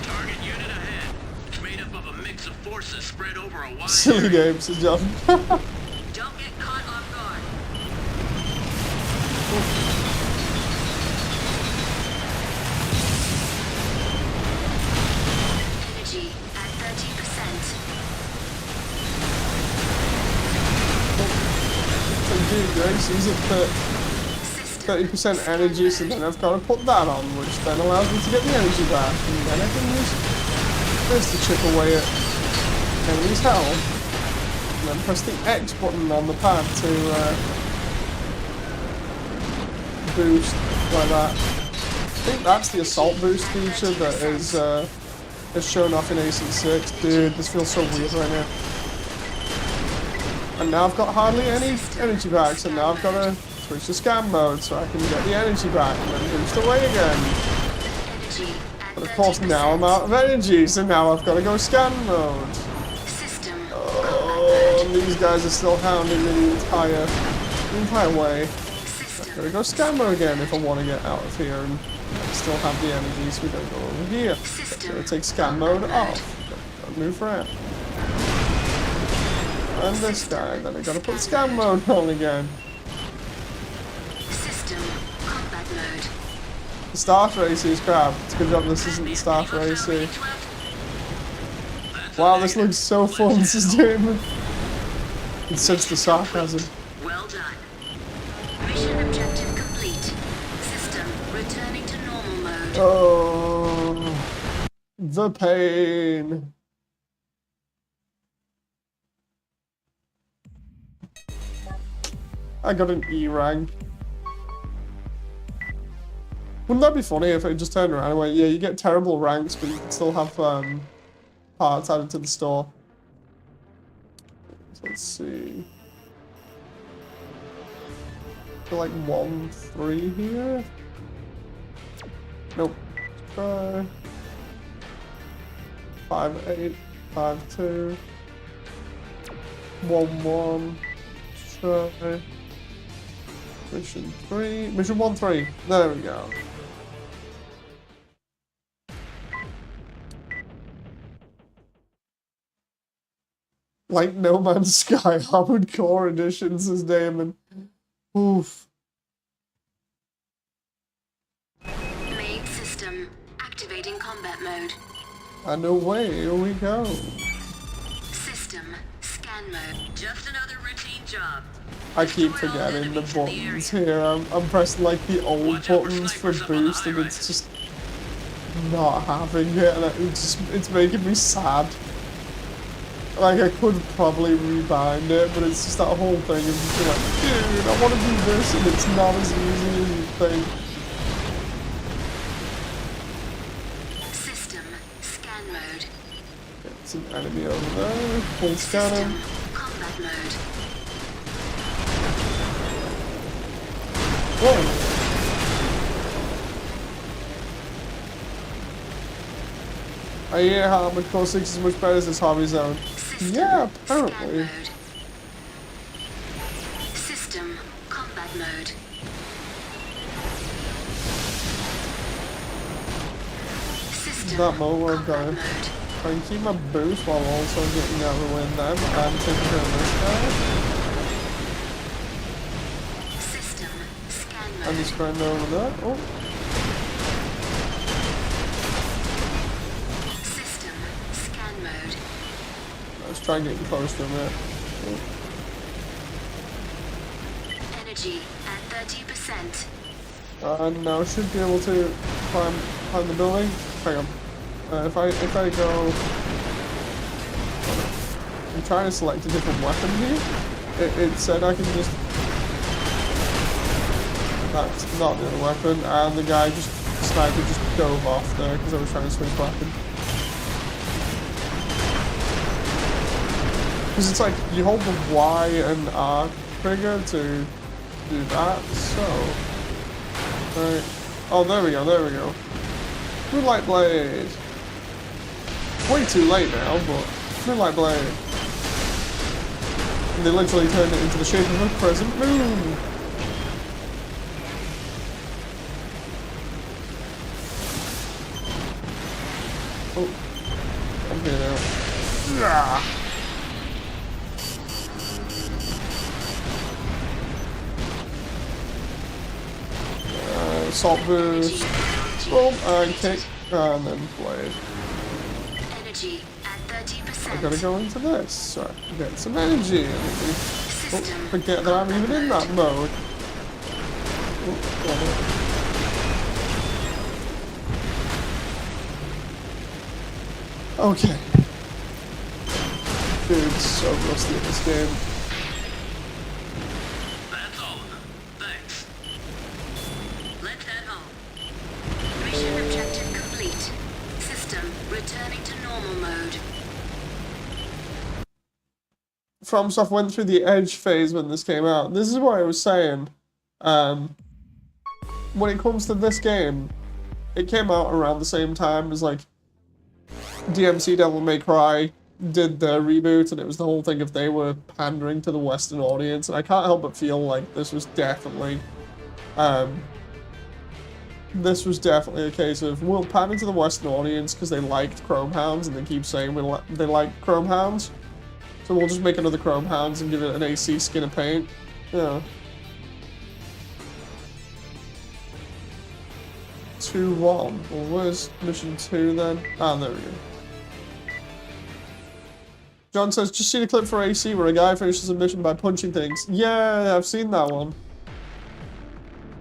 Target unit ahead. It's made up of a mix of forces spread over a wide Silly area. game, says John. Don't get caught off guard. Energy at 30%. So dude, Grace, he's at 30% energy, so then I've got to put that on, which then allows me to get the energy back, and then I can use this to chip away at enemy's health, and then press the X button on the pad to boost like that. I think that's the assault boost feature that is shown off in AC6. Dude, this feels so weird right now. And now I've got hardly any energy back, so now I've got to switch to scan mode so I can get the energy back and then boost away again. Energy at But of course 30%. now I'm out of energy, so now I've got to go scan mode. System. Oh, and these guys are still hounding me the entire way. I've got to go scan mode again if I want to get out of here and still have the energy, so we don't go over here. System. So take scan mode off. Gotta move around. And this guy, then I gotta put scan mode on again. System. Combat mode. The starter AC is crap. It's a good job this isn't the starter AC. Wow, this looks so fun, this is Damon. It's such the sarcasm. Well done. Mission objective complete. System returning to normal mode. Oh, the pain. I got an E rank. Wouldn't that be funny if I just turned around and went, yeah, you get terrible ranks, but you can still have parts added to the store. So let's see. I feel like 1-3 here. Nope. Let's try 5-8, 5-2, 1-1. Let's try mission 3, mission 1-3. There we go. Like No Man's Sky, Armored Core Edition, says Damon. Oof. Main system activating combat mode. And away we go. System scan mode. Just another routine job. I keep forgetting the buttons here. I'm pressing like the old buttons for boost and it's just not having it, and it's making me sad. Like, I could probably rebind it, but it's just that whole thing of just being like, dude, I want to do this, and it's not as easy as you think. System scan mode. It's an enemy over there. Full scanning. System combat mode. Whoa! I hear how Armored Core 6 is much better as this hobby zone. System Yeah, scan apparently. mode. System combat mode. System That mode where I'm combat going. mode. Try and keep my boost while also getting out of the win them and taking care of this guy. System scan I'm mode. just going over there. Oh, System scan mode. let's try getting close to him there. Energy at 30%. And now should be able to climb the building. Hang on. If I go, I'm trying to select a different weapon here. It said I can just. That's not the other weapon, and the guy sniper just dove off there because I was trying to switch weapon. Because it's like you hold the Y and R trigger to do that. So, right. Oh, there we go. There we go. Moonlight Blade. Way too late now, but Moonlight Blade. And they literally turned it into the shape of a crescent moon. Oh, I'm here now. Yeah. Assault boost, boom, and kick, and then blade. Energy at 30%. I gotta go into this, so I can get some energy. Oh, forget that I'm even in that mode. Oh, okay. Dude, so rusty at this game. That's all of them. Thanks. Let's head home. Mission objective complete. System returning to normal mode. FromSoft went through the edge phase when this came out. This is what I was saying. When it comes to this game, it came out around the same time as like DMC Devil May Cry did the reboot, and it was the whole thing of they were pandering to the Western audience, and I can't help but feel like this was definitely a case of we'll pander to the Western audience because they liked Chrome Hounds and they keep saying they like Chrome Hounds, so we'll just make another Chrome Hounds and give it an AC skin of paint. Yeah. 2-1. Well, where's mission 2 then? Ah, there we go. John says, just seen a clip for AC where a guy finishes a mission by punching things. Yeah, I've seen that one.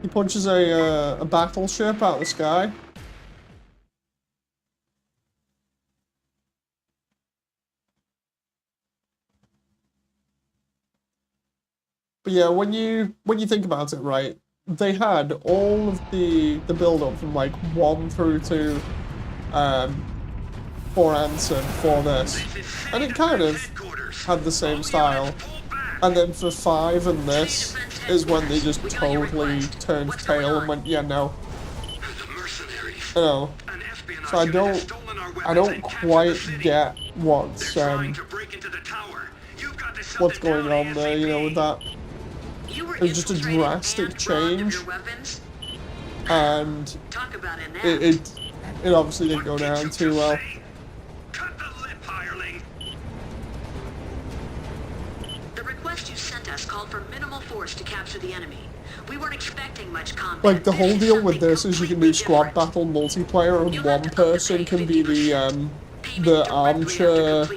He punches a battleship out of the sky. But yeah, when you think about it, right, they had all of the build-up from like 1 through to 4 Answer for this, and it kind of had the same style. And then for 5 and this is when they just totally turned tail and went, yeah, no. You know, so I don't quite get what's going on there, you know, with that. It was just a drastic change, and it obviously didn't go down too well. The request you sent us called for minimal force to capture the enemy. We weren't expecting much combat. Like, the whole deal with this is you can do squad battle multiplayer, and one person can be the armchair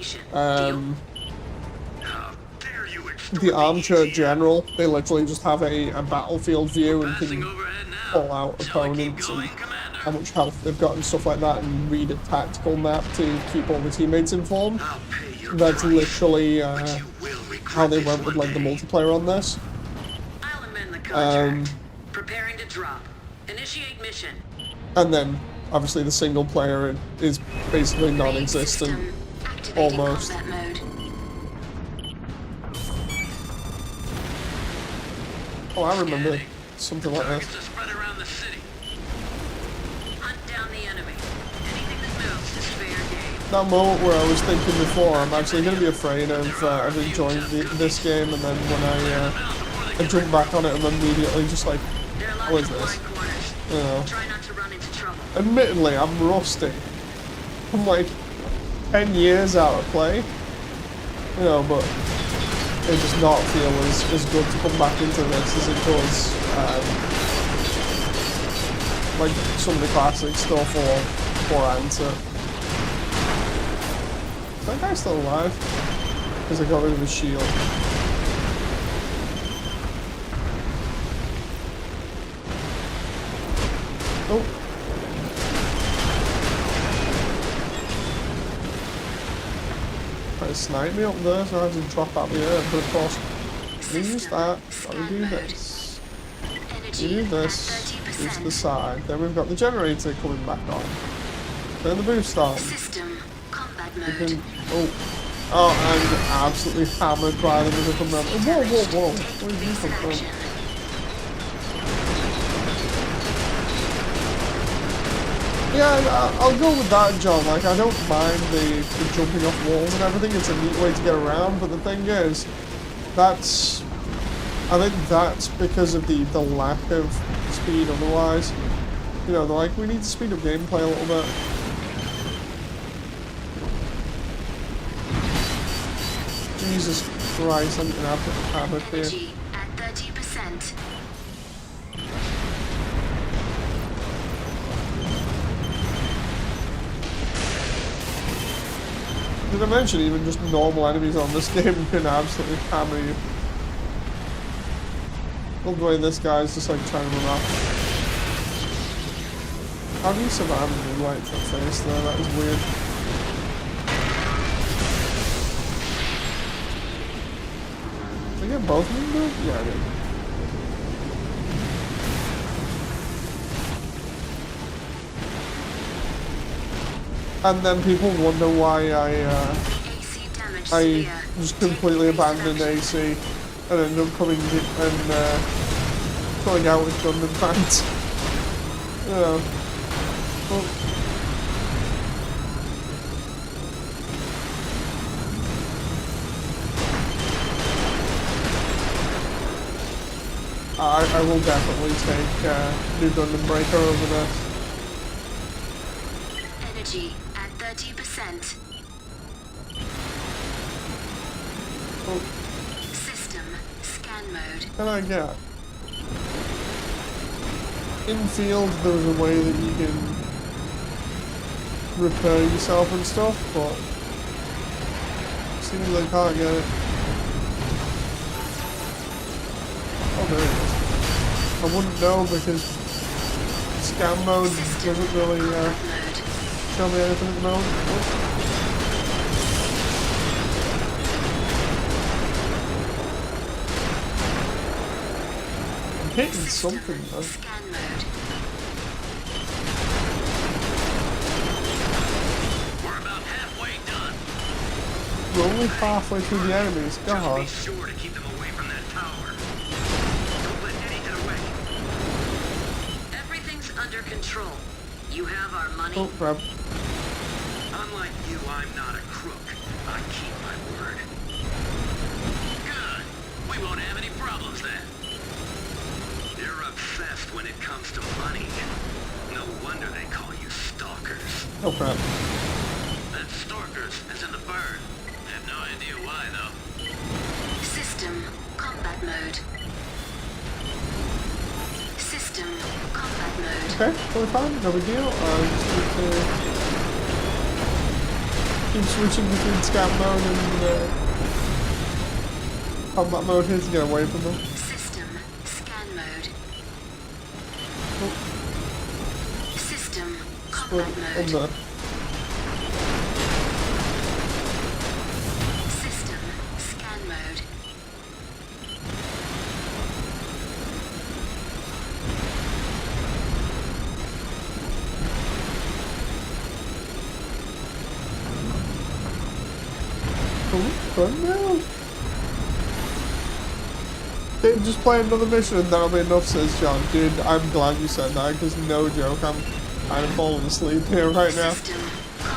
general. They literally just have a battlefield view and can pull out opponents and how much health they've got and stuff like that, and read a tactical map to keep all the teammates informed. That's literally how they went with like the multiplayer on this. I'll amend the contract. Preparing to drop. Initiate mission. And then obviously the single player is basically non-existent, almost. Oh, I remember something like this. That moment where I was thinking before, I'm actually going to be afraid of enjoying this game, and then when I jump back on it, I'm immediately just like, what is this? You know. Admittedly, I'm rusty. I'm like 10 years out of play, you know, but it does not feel as good to come back into this as it does, like some of the classic stuff or Answer. Is that guy still alive? Because I got rid of his shield. Oh. Try to snipe me up there so I have to drop out the air, but of course, we use that, gotta do this. We do this, do to the side, then we've got the generator coming back on. Turn the boost on. Can, oh, I'm absolutely hammered by them as I come around. Oh, whoa, whoa, whoa. Where did you come from? Yeah, I'll go with that, John. Like, I don't mind the jumping off walls and everything. It's a neat way to get around, but the thing is, That's... I think that's because of the lack of speed otherwise. You know, they're like, we need to speed up gameplay a little bit. Jesus Christ, I'm gonna have to hammer here. Energy at 30%. Did I mention even just normal enemies on this game can absolutely hammer you? Well, the way this guy's just like trying to run off. How do you survive a moonlight to the face though? That was weird. Did I get both of them though? Yeah, I did. And then people wonder why I just completely abandoned AC and ended up coming out with Gundam fans. You know. Well, I will definitely take new Ninebreaker over this. Energy at 30%. Oh, System scan mode. and I get in field there's a way that you can repair yourself and stuff, but seems I can't get it. Oh, there it is. I wouldn't know because scan mode doesn't really show me anything at the moment. Oh. I'm hitting something though. Scan mode. We're about halfway done. We're only halfway through the enemies, Just God. be sure to keep them away from that tower. Don't let any get away. Everything's under control. You have our money. Oh, crap. Unlike you, I'm not a crook. I keep my word. Good. We won't have any problems then. You're obsessed when it comes to money. No wonder they call you stalkers. Oh, crap. That stalkers is in the bird. Have no idea why, though. System combat mode. System combat mode. Okay, totally fine, no big deal. Just need to keep switching between scan mode and combat mode here to get away from them. System scan mode. Oh, System split combat on mode. there. System scan mode. Oh, fun now. Dave, just play another mission and that'll be enough, says John. Dude, I'm glad you said that, because no joke, I'm kind of falling asleep here right now. System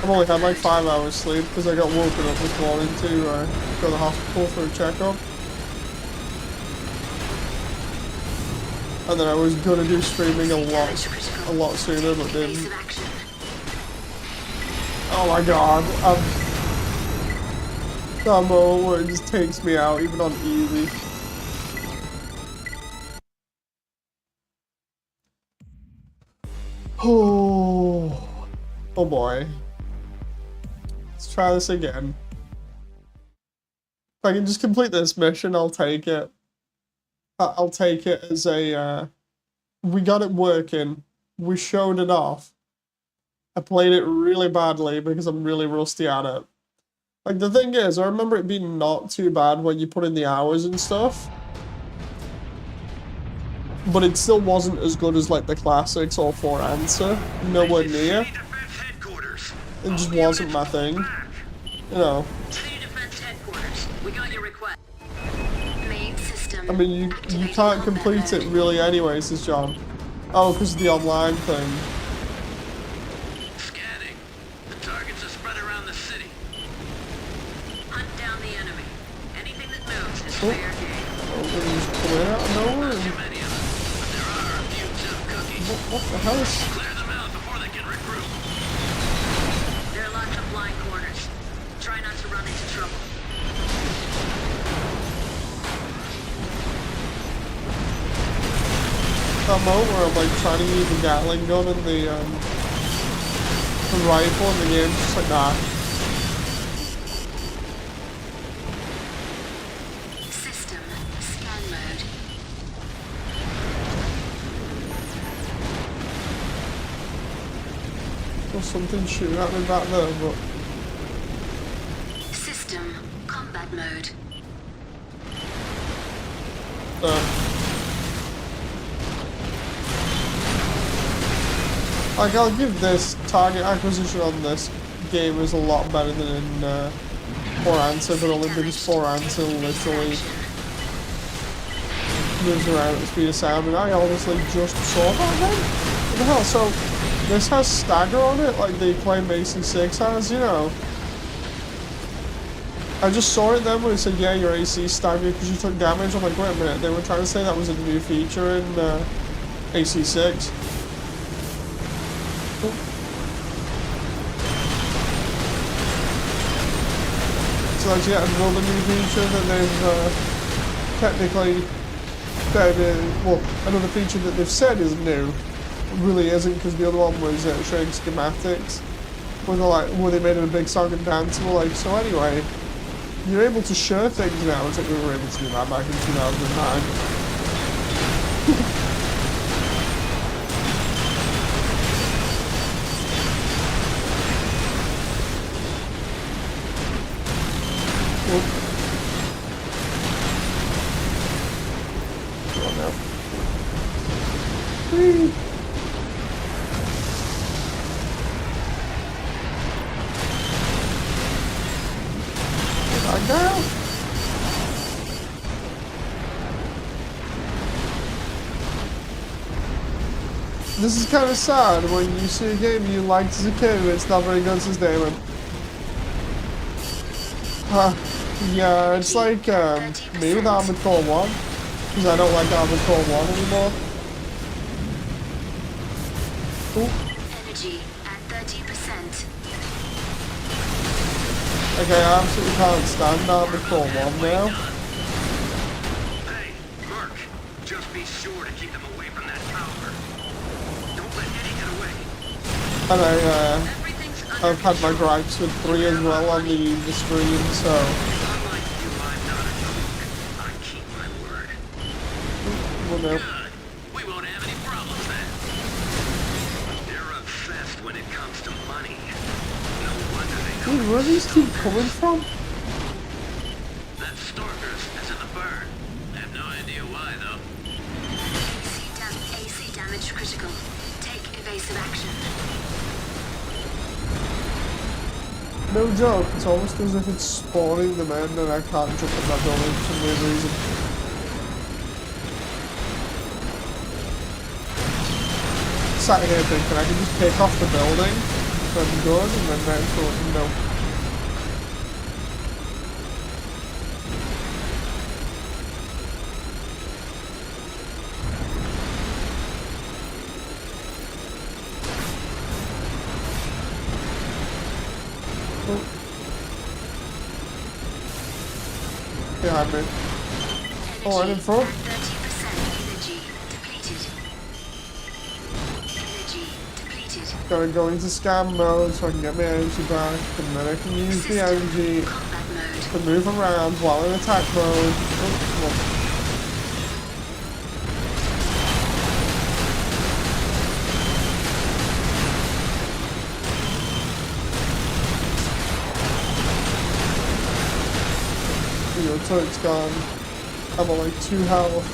I've only had like 5 hours sleep because I got woken up this morning to go to the hospital for a checkup. And then I was gonna do streaming a lot sooner, but didn't. Phase of action. Oh my god, that moment where it just takes me out, even on easy. Oh boy. Let's try this again. If I can just complete this mission, I'll take it. I'll take it as a, we got it working. We showed it off. I played it really badly because I'm really rusty at it. Like, the thing is, I remember it being not too bad when you put in the hours and stuff. But it still wasn't as good as, like, the classics or For Answer. Nowhere near. City Defense Headquarters. It just All wasn't my units thing. back. You know. City Defense Headquarters. We got your request. Main system. I mean, you can't complete it really anyway, says John. Oh, because of the online thing. Scanning. The targets are spread around the city. Hunt down the enemy. Anything that moves is Oh. fair they just come in out of nowhere. Too many of them, but there are a few tough cookies. What the hell is... Clear them out before they can regroup. They're locked up blind corners. Try not to run into trouble. That moment where I'm like trying to use the Gatling gun and the rifle in the game, just like, nah. System scan mode. There's something shooting at me back there, but... System combat mode. Like, I'll give this target acquisition on this game is a lot better than in For Answer, but only because For Answer literally moves around at the speed of sound, and I honestly just saw that then. What the hell? So, this has stagger on it, like the claim AC6 has, you know. I just saw it then when it said, yeah, your AC staggered because you took damage. I'm like, wait a minute, they were trying to say that was a new feature in AC6. So that's yet another new feature that they've technically well, another feature that they've said is new. It really isn't, because the other one was showing schematics where they made it a big song and dance. And we're like, so anyway, you're able to share things now. It's like we were able to do that back in 2009. This is kind of sad when you see a game you liked as a kid and it's not very good since day one. Yeah, it's like me with Armored Core 1, because I don't like Armored Core 1 anymore. Ooh. Energy at 30%. Okay, I absolutely can't stand Armored Core 1 now. Hey, Merc, just be sure to keep them away from that tower. Don't let Eddie get away. And I've had my gripes with 3 as well on the stream, so... Unlike you, I'm not a joke. I keep my word. Well, no. Good. We won't have any problems then. They're obsessed when it comes to money. No wonder they don't... Dude, where do these keep coming from? That Stalkers is in the burn. I have no idea why, though. AC damage critical. Take evasive action. No joke, it's almost as if it's spawning them in and I can't jump in that building for some weird reason. Sat here thinking I can just pick off the building, I'm good, and then next one, no. Behind me. Oh, and in front. 30% energy depleted. Energy depleted. Gotta go into scan mode so I can get my energy back, and then I can use the energy Combat mode. to move around while in attack mode. Oh, come on. Your turret's gone. I'm on like 2 health.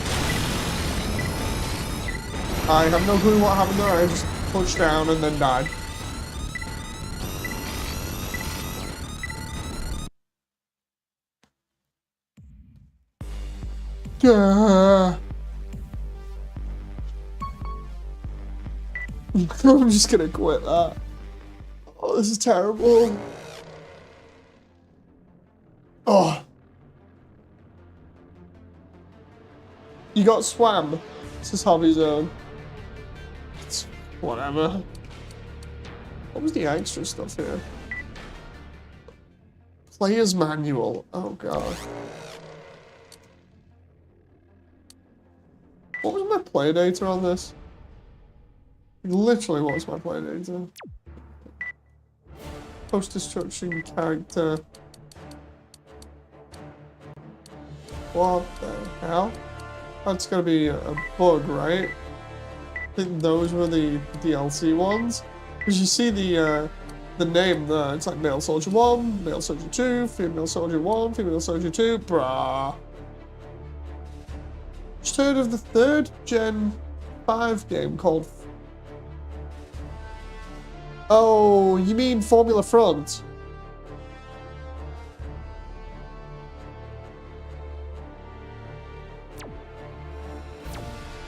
I have no clue what happened there. I just touched down and then died. Yeah. I'm just gonna quit that. Oh, this is terrible. Oh. You got swam. This is hobby zone. It's whatever. What was the extra stuff here? Player's manual. Oh god. What was my player data on this? Literally, what was my player data? Post-destruction character. What the hell? That's gotta be a bug, right? I think those were the DLC ones. Because you see the name there, it's like Male Soldier 1, Male Soldier 2, Female Soldier 1, Female Soldier 2, brah. Just heard of the 3rd Gen 5 game called... Oh, you mean Formula Front?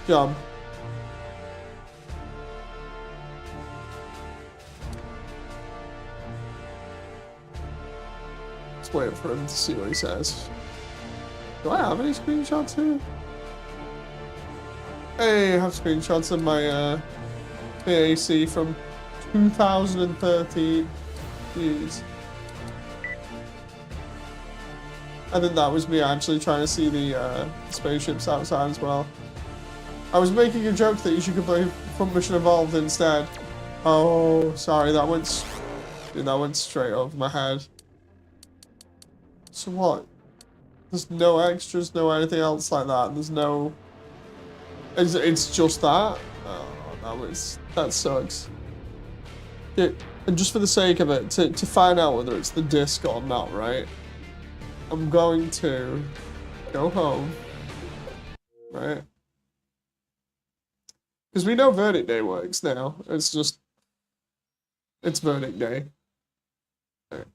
Job. Just waiting for him to see what he says. Do I have any screenshots here? Hey, I have screenshots of my AC from 2013. Jeez. I think that was me actually trying to see the spaceships outside as well. I was making a joke that you should play from Mission Evolved instead. Oh, sorry, that went straight over my head. So what? There's no extras, no anything else like that. There's no... It's just that? Oh, that sucks. Yeah, and just for the sake of it, to find out whether it's the disc or not, right? I'm going to go home, right? Because we know Verdict Day works now. It's Verdict Day. Right.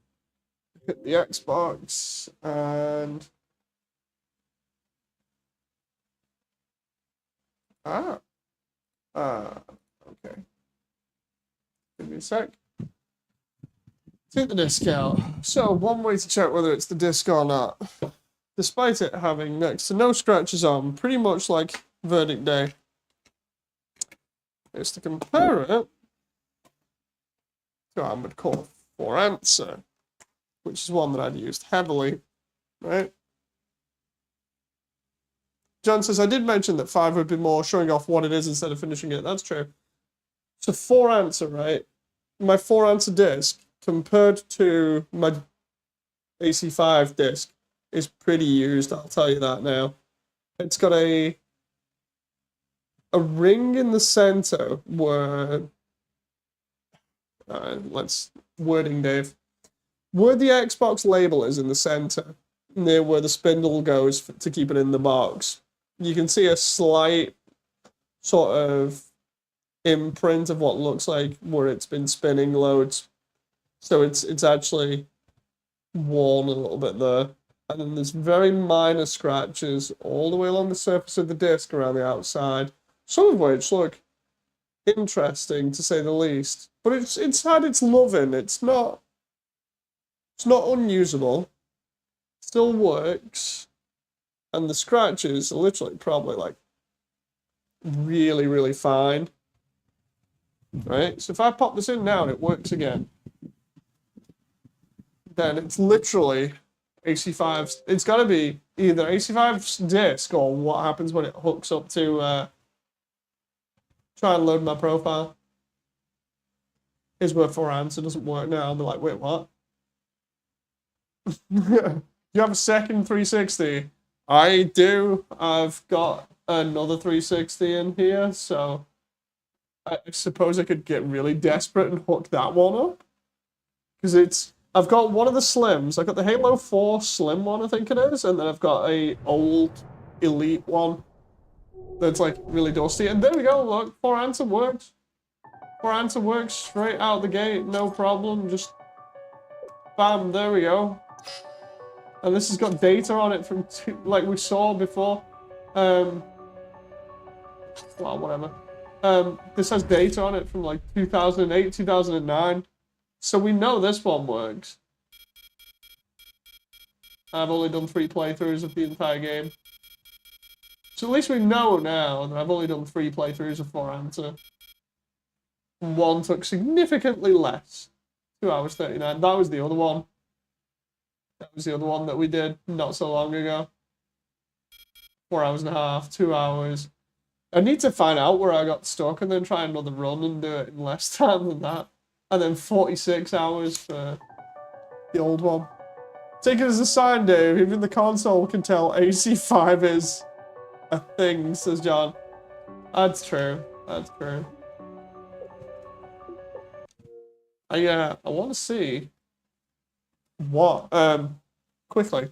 Hit the Xbox and... okay. Give me a sec. Take the disc out. So, one way to check whether it's the disc or not, despite it having next to no scratches on, pretty much like Verdict Day, is to compare it to armoredcore 4 answer, which is one that I'd used heavily, right? John says, I did mention that 5 would be more showing off what it is instead of finishing it. That's true. So 4 answer, right? My 4 answer disc compared to my AC5 disc is pretty used, I'll tell you that now. It's got a ring in the center where... let's... Wording, Dave. Where the Xbox label is in the center, near where the spindle goes to keep it in the box, you can see a slight sort of imprint of what looks like where it's been spinning loads. So it's actually worn a little bit there. And then there's very minor scratches all the way along the surface of the disc around the outside. Some of which look interesting, to say the least. But it's had its loving. It's not unusable. Still works. And the scratches are literally probably like really, really fine. Right? So if I pop this in now and it works again, then it's literally AC5's. It's got to be either AC5's disc or what happens when it hooks up to try and load my profile. Here's where 4 answer doesn't work now. I'll be like, wait, what? You have a second 360? I do. I've got another 360 in here, so I suppose I could get really desperate and hook that one up. Because I've got one of the slims. I've got the Halo 4 slim one, I think it is, and then I've got a old elite one that's like really dusty. And there we go, look, 4 answer works. 4 answer works straight out the gate, no problem. Just bam, there we go. And this has got data on it from like we saw before. Well, whatever. This has data on it from like 2008, 2009. So we know this one works. I've only done 3 playthroughs of the entire game. So at least we know now that I've only done 3 playthroughs of For Answer. One took significantly less. 2 hours 39. That was the other one. That was the other one that we did not so long ago. 4 hours and a half, 2 hours. I need to find out where I got stuck and then try another run and do it in less time than that. And then 46 hours for the old one. Take it as a sign, Dave. Even the console can tell AC5 is a thing, says John. That's true. That's true. I want to see what, quickly,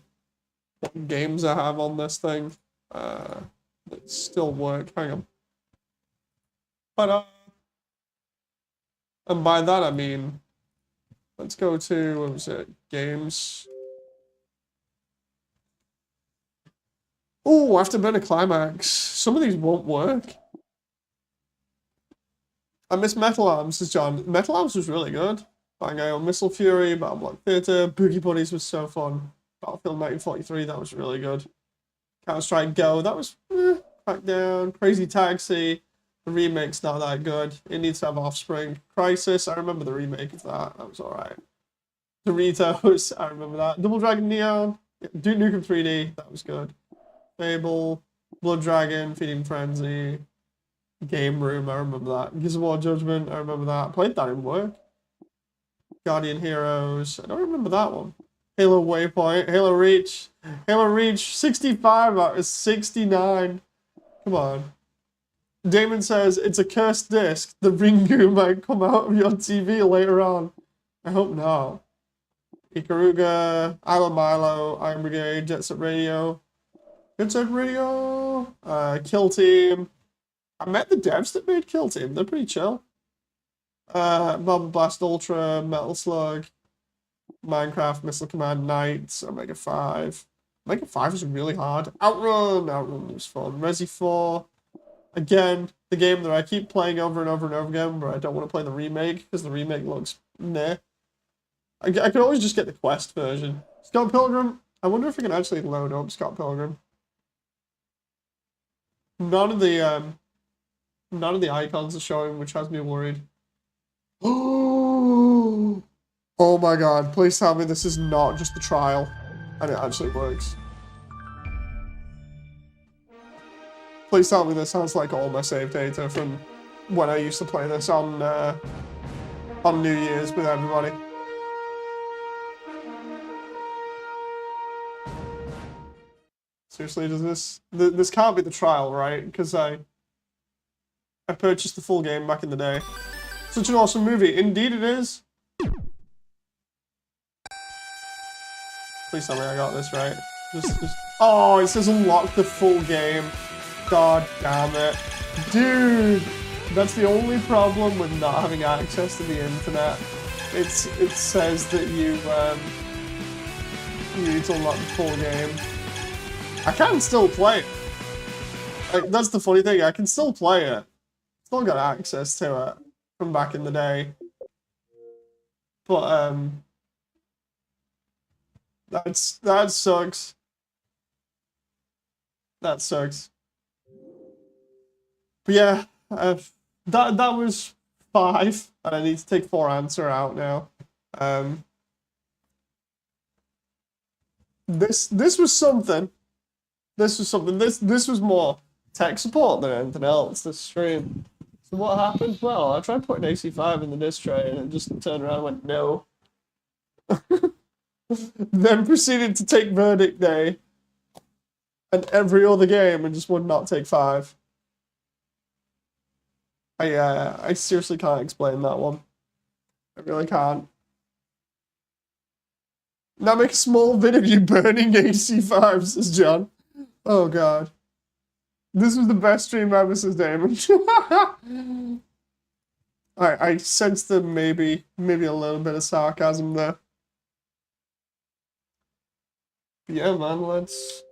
what games I have on this thing, that still work. Hang on. But, and by that I mean, let's go to, what was it, games. Oh, Afterburner Climax. Some of these won't work. I miss Metal Arms, says John. Metal Arms was really good. Bang on Missile Fury, Battle Block Theatre, Boogie Buddies was so fun. Battlefield 1943, that was really good. Counter-Strike Go, that was Crackdown. Crazy Taxi, the remake's not that good. It needs to have Offspring. Crisis, I remember the remake of that. That was alright. Doritos, I remember that. Double Dragon Neon, Duke Nukem 3D, that was good. Fable, Blood Dragon, Feeding Frenzy, Game Room, I remember that. Gears of War Judgment, I remember that. Played that in work. Guardian Heroes, I don't remember that one. Halo Waypoint, Halo Reach, 65 out of 69. Come on. Damon says, it's a cursed disc. The Ringu might come out of your TV later on. I hope not. Ikaruga, Isla Milo, Iron Brigade, Jet Set Radio. Jet Set Radio, Kill Team. I met the devs that made Kill Team. They're pretty chill. Marble Blast Ultra, Metal Slug, Minecraft, Missile Command Knights, Omega 5. Omega 5 was really hard. Outrun was fun. Resi 4. Again, the game that I keep playing over and over and over again, but I don't want to play the remake, because the remake looks meh. I can always just get the Quest version. Scott Pilgrim, I wonder if I can actually load up Scott Pilgrim. None of the icons are showing, which has me worried. Oh my god, please tell me this is not just the trial, and it actually works. Please tell me this sounds like all my save data from when I used to play this on New Year's with everybody. Seriously, does this can't be the trial, right? Because I purchased the full game back in the day. Such an awesome movie. Indeed it is. Please tell me I got this right. Oh, it says unlock the full game. God damn it. Dude, that's the only problem with not having access to the internet. It says that you need to unlock the full game. I can still play it. Like, that's the funny thing, I can still play it. Still got access to it from back in the day. But that sucks. That sucks. But yeah, that was 5, and I need to take 4 answer out now. This was something. This was something. This was more tech support than anything else. This stream. So what happened? Well, I tried putting AC5 in the disk tray, and it just turned around and went no. Then proceeded to take Verdict Day and every other game, and just would not take 5. I seriously can't explain that one. I really can't. Now make a small vid of you burning AC5, says John. Oh god. This was the best stream ever, says Damon. I sensed the maybe a little bit of sarcasm there. But yeah, man, let's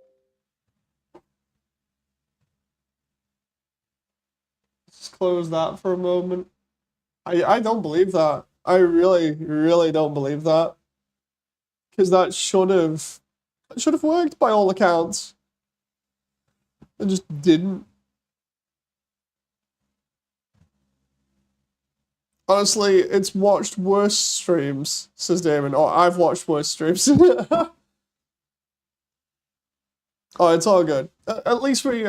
close that for a moment. I don't believe that. I really don't believe that. Because that should have worked by all accounts. I just didn't. Honestly, it's watched worse streams, says Damon. Or I've watched worse streams. Oh, it's all good. At least we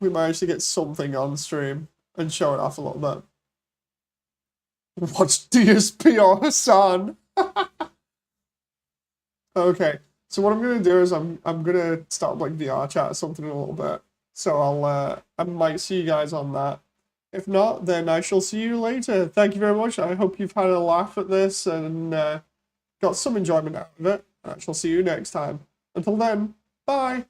managed to get something on stream and show it off a little bit. Watch DSP or Hassan. Okay, so what I'm gonna do is I'm gonna start like VR chat or something in a little bit. So I might see you guys on that. If not, then I shall see you later. Thank you very much. I hope you've had a laugh at this and got some enjoyment out of it. I shall see you next time. Until then, bye.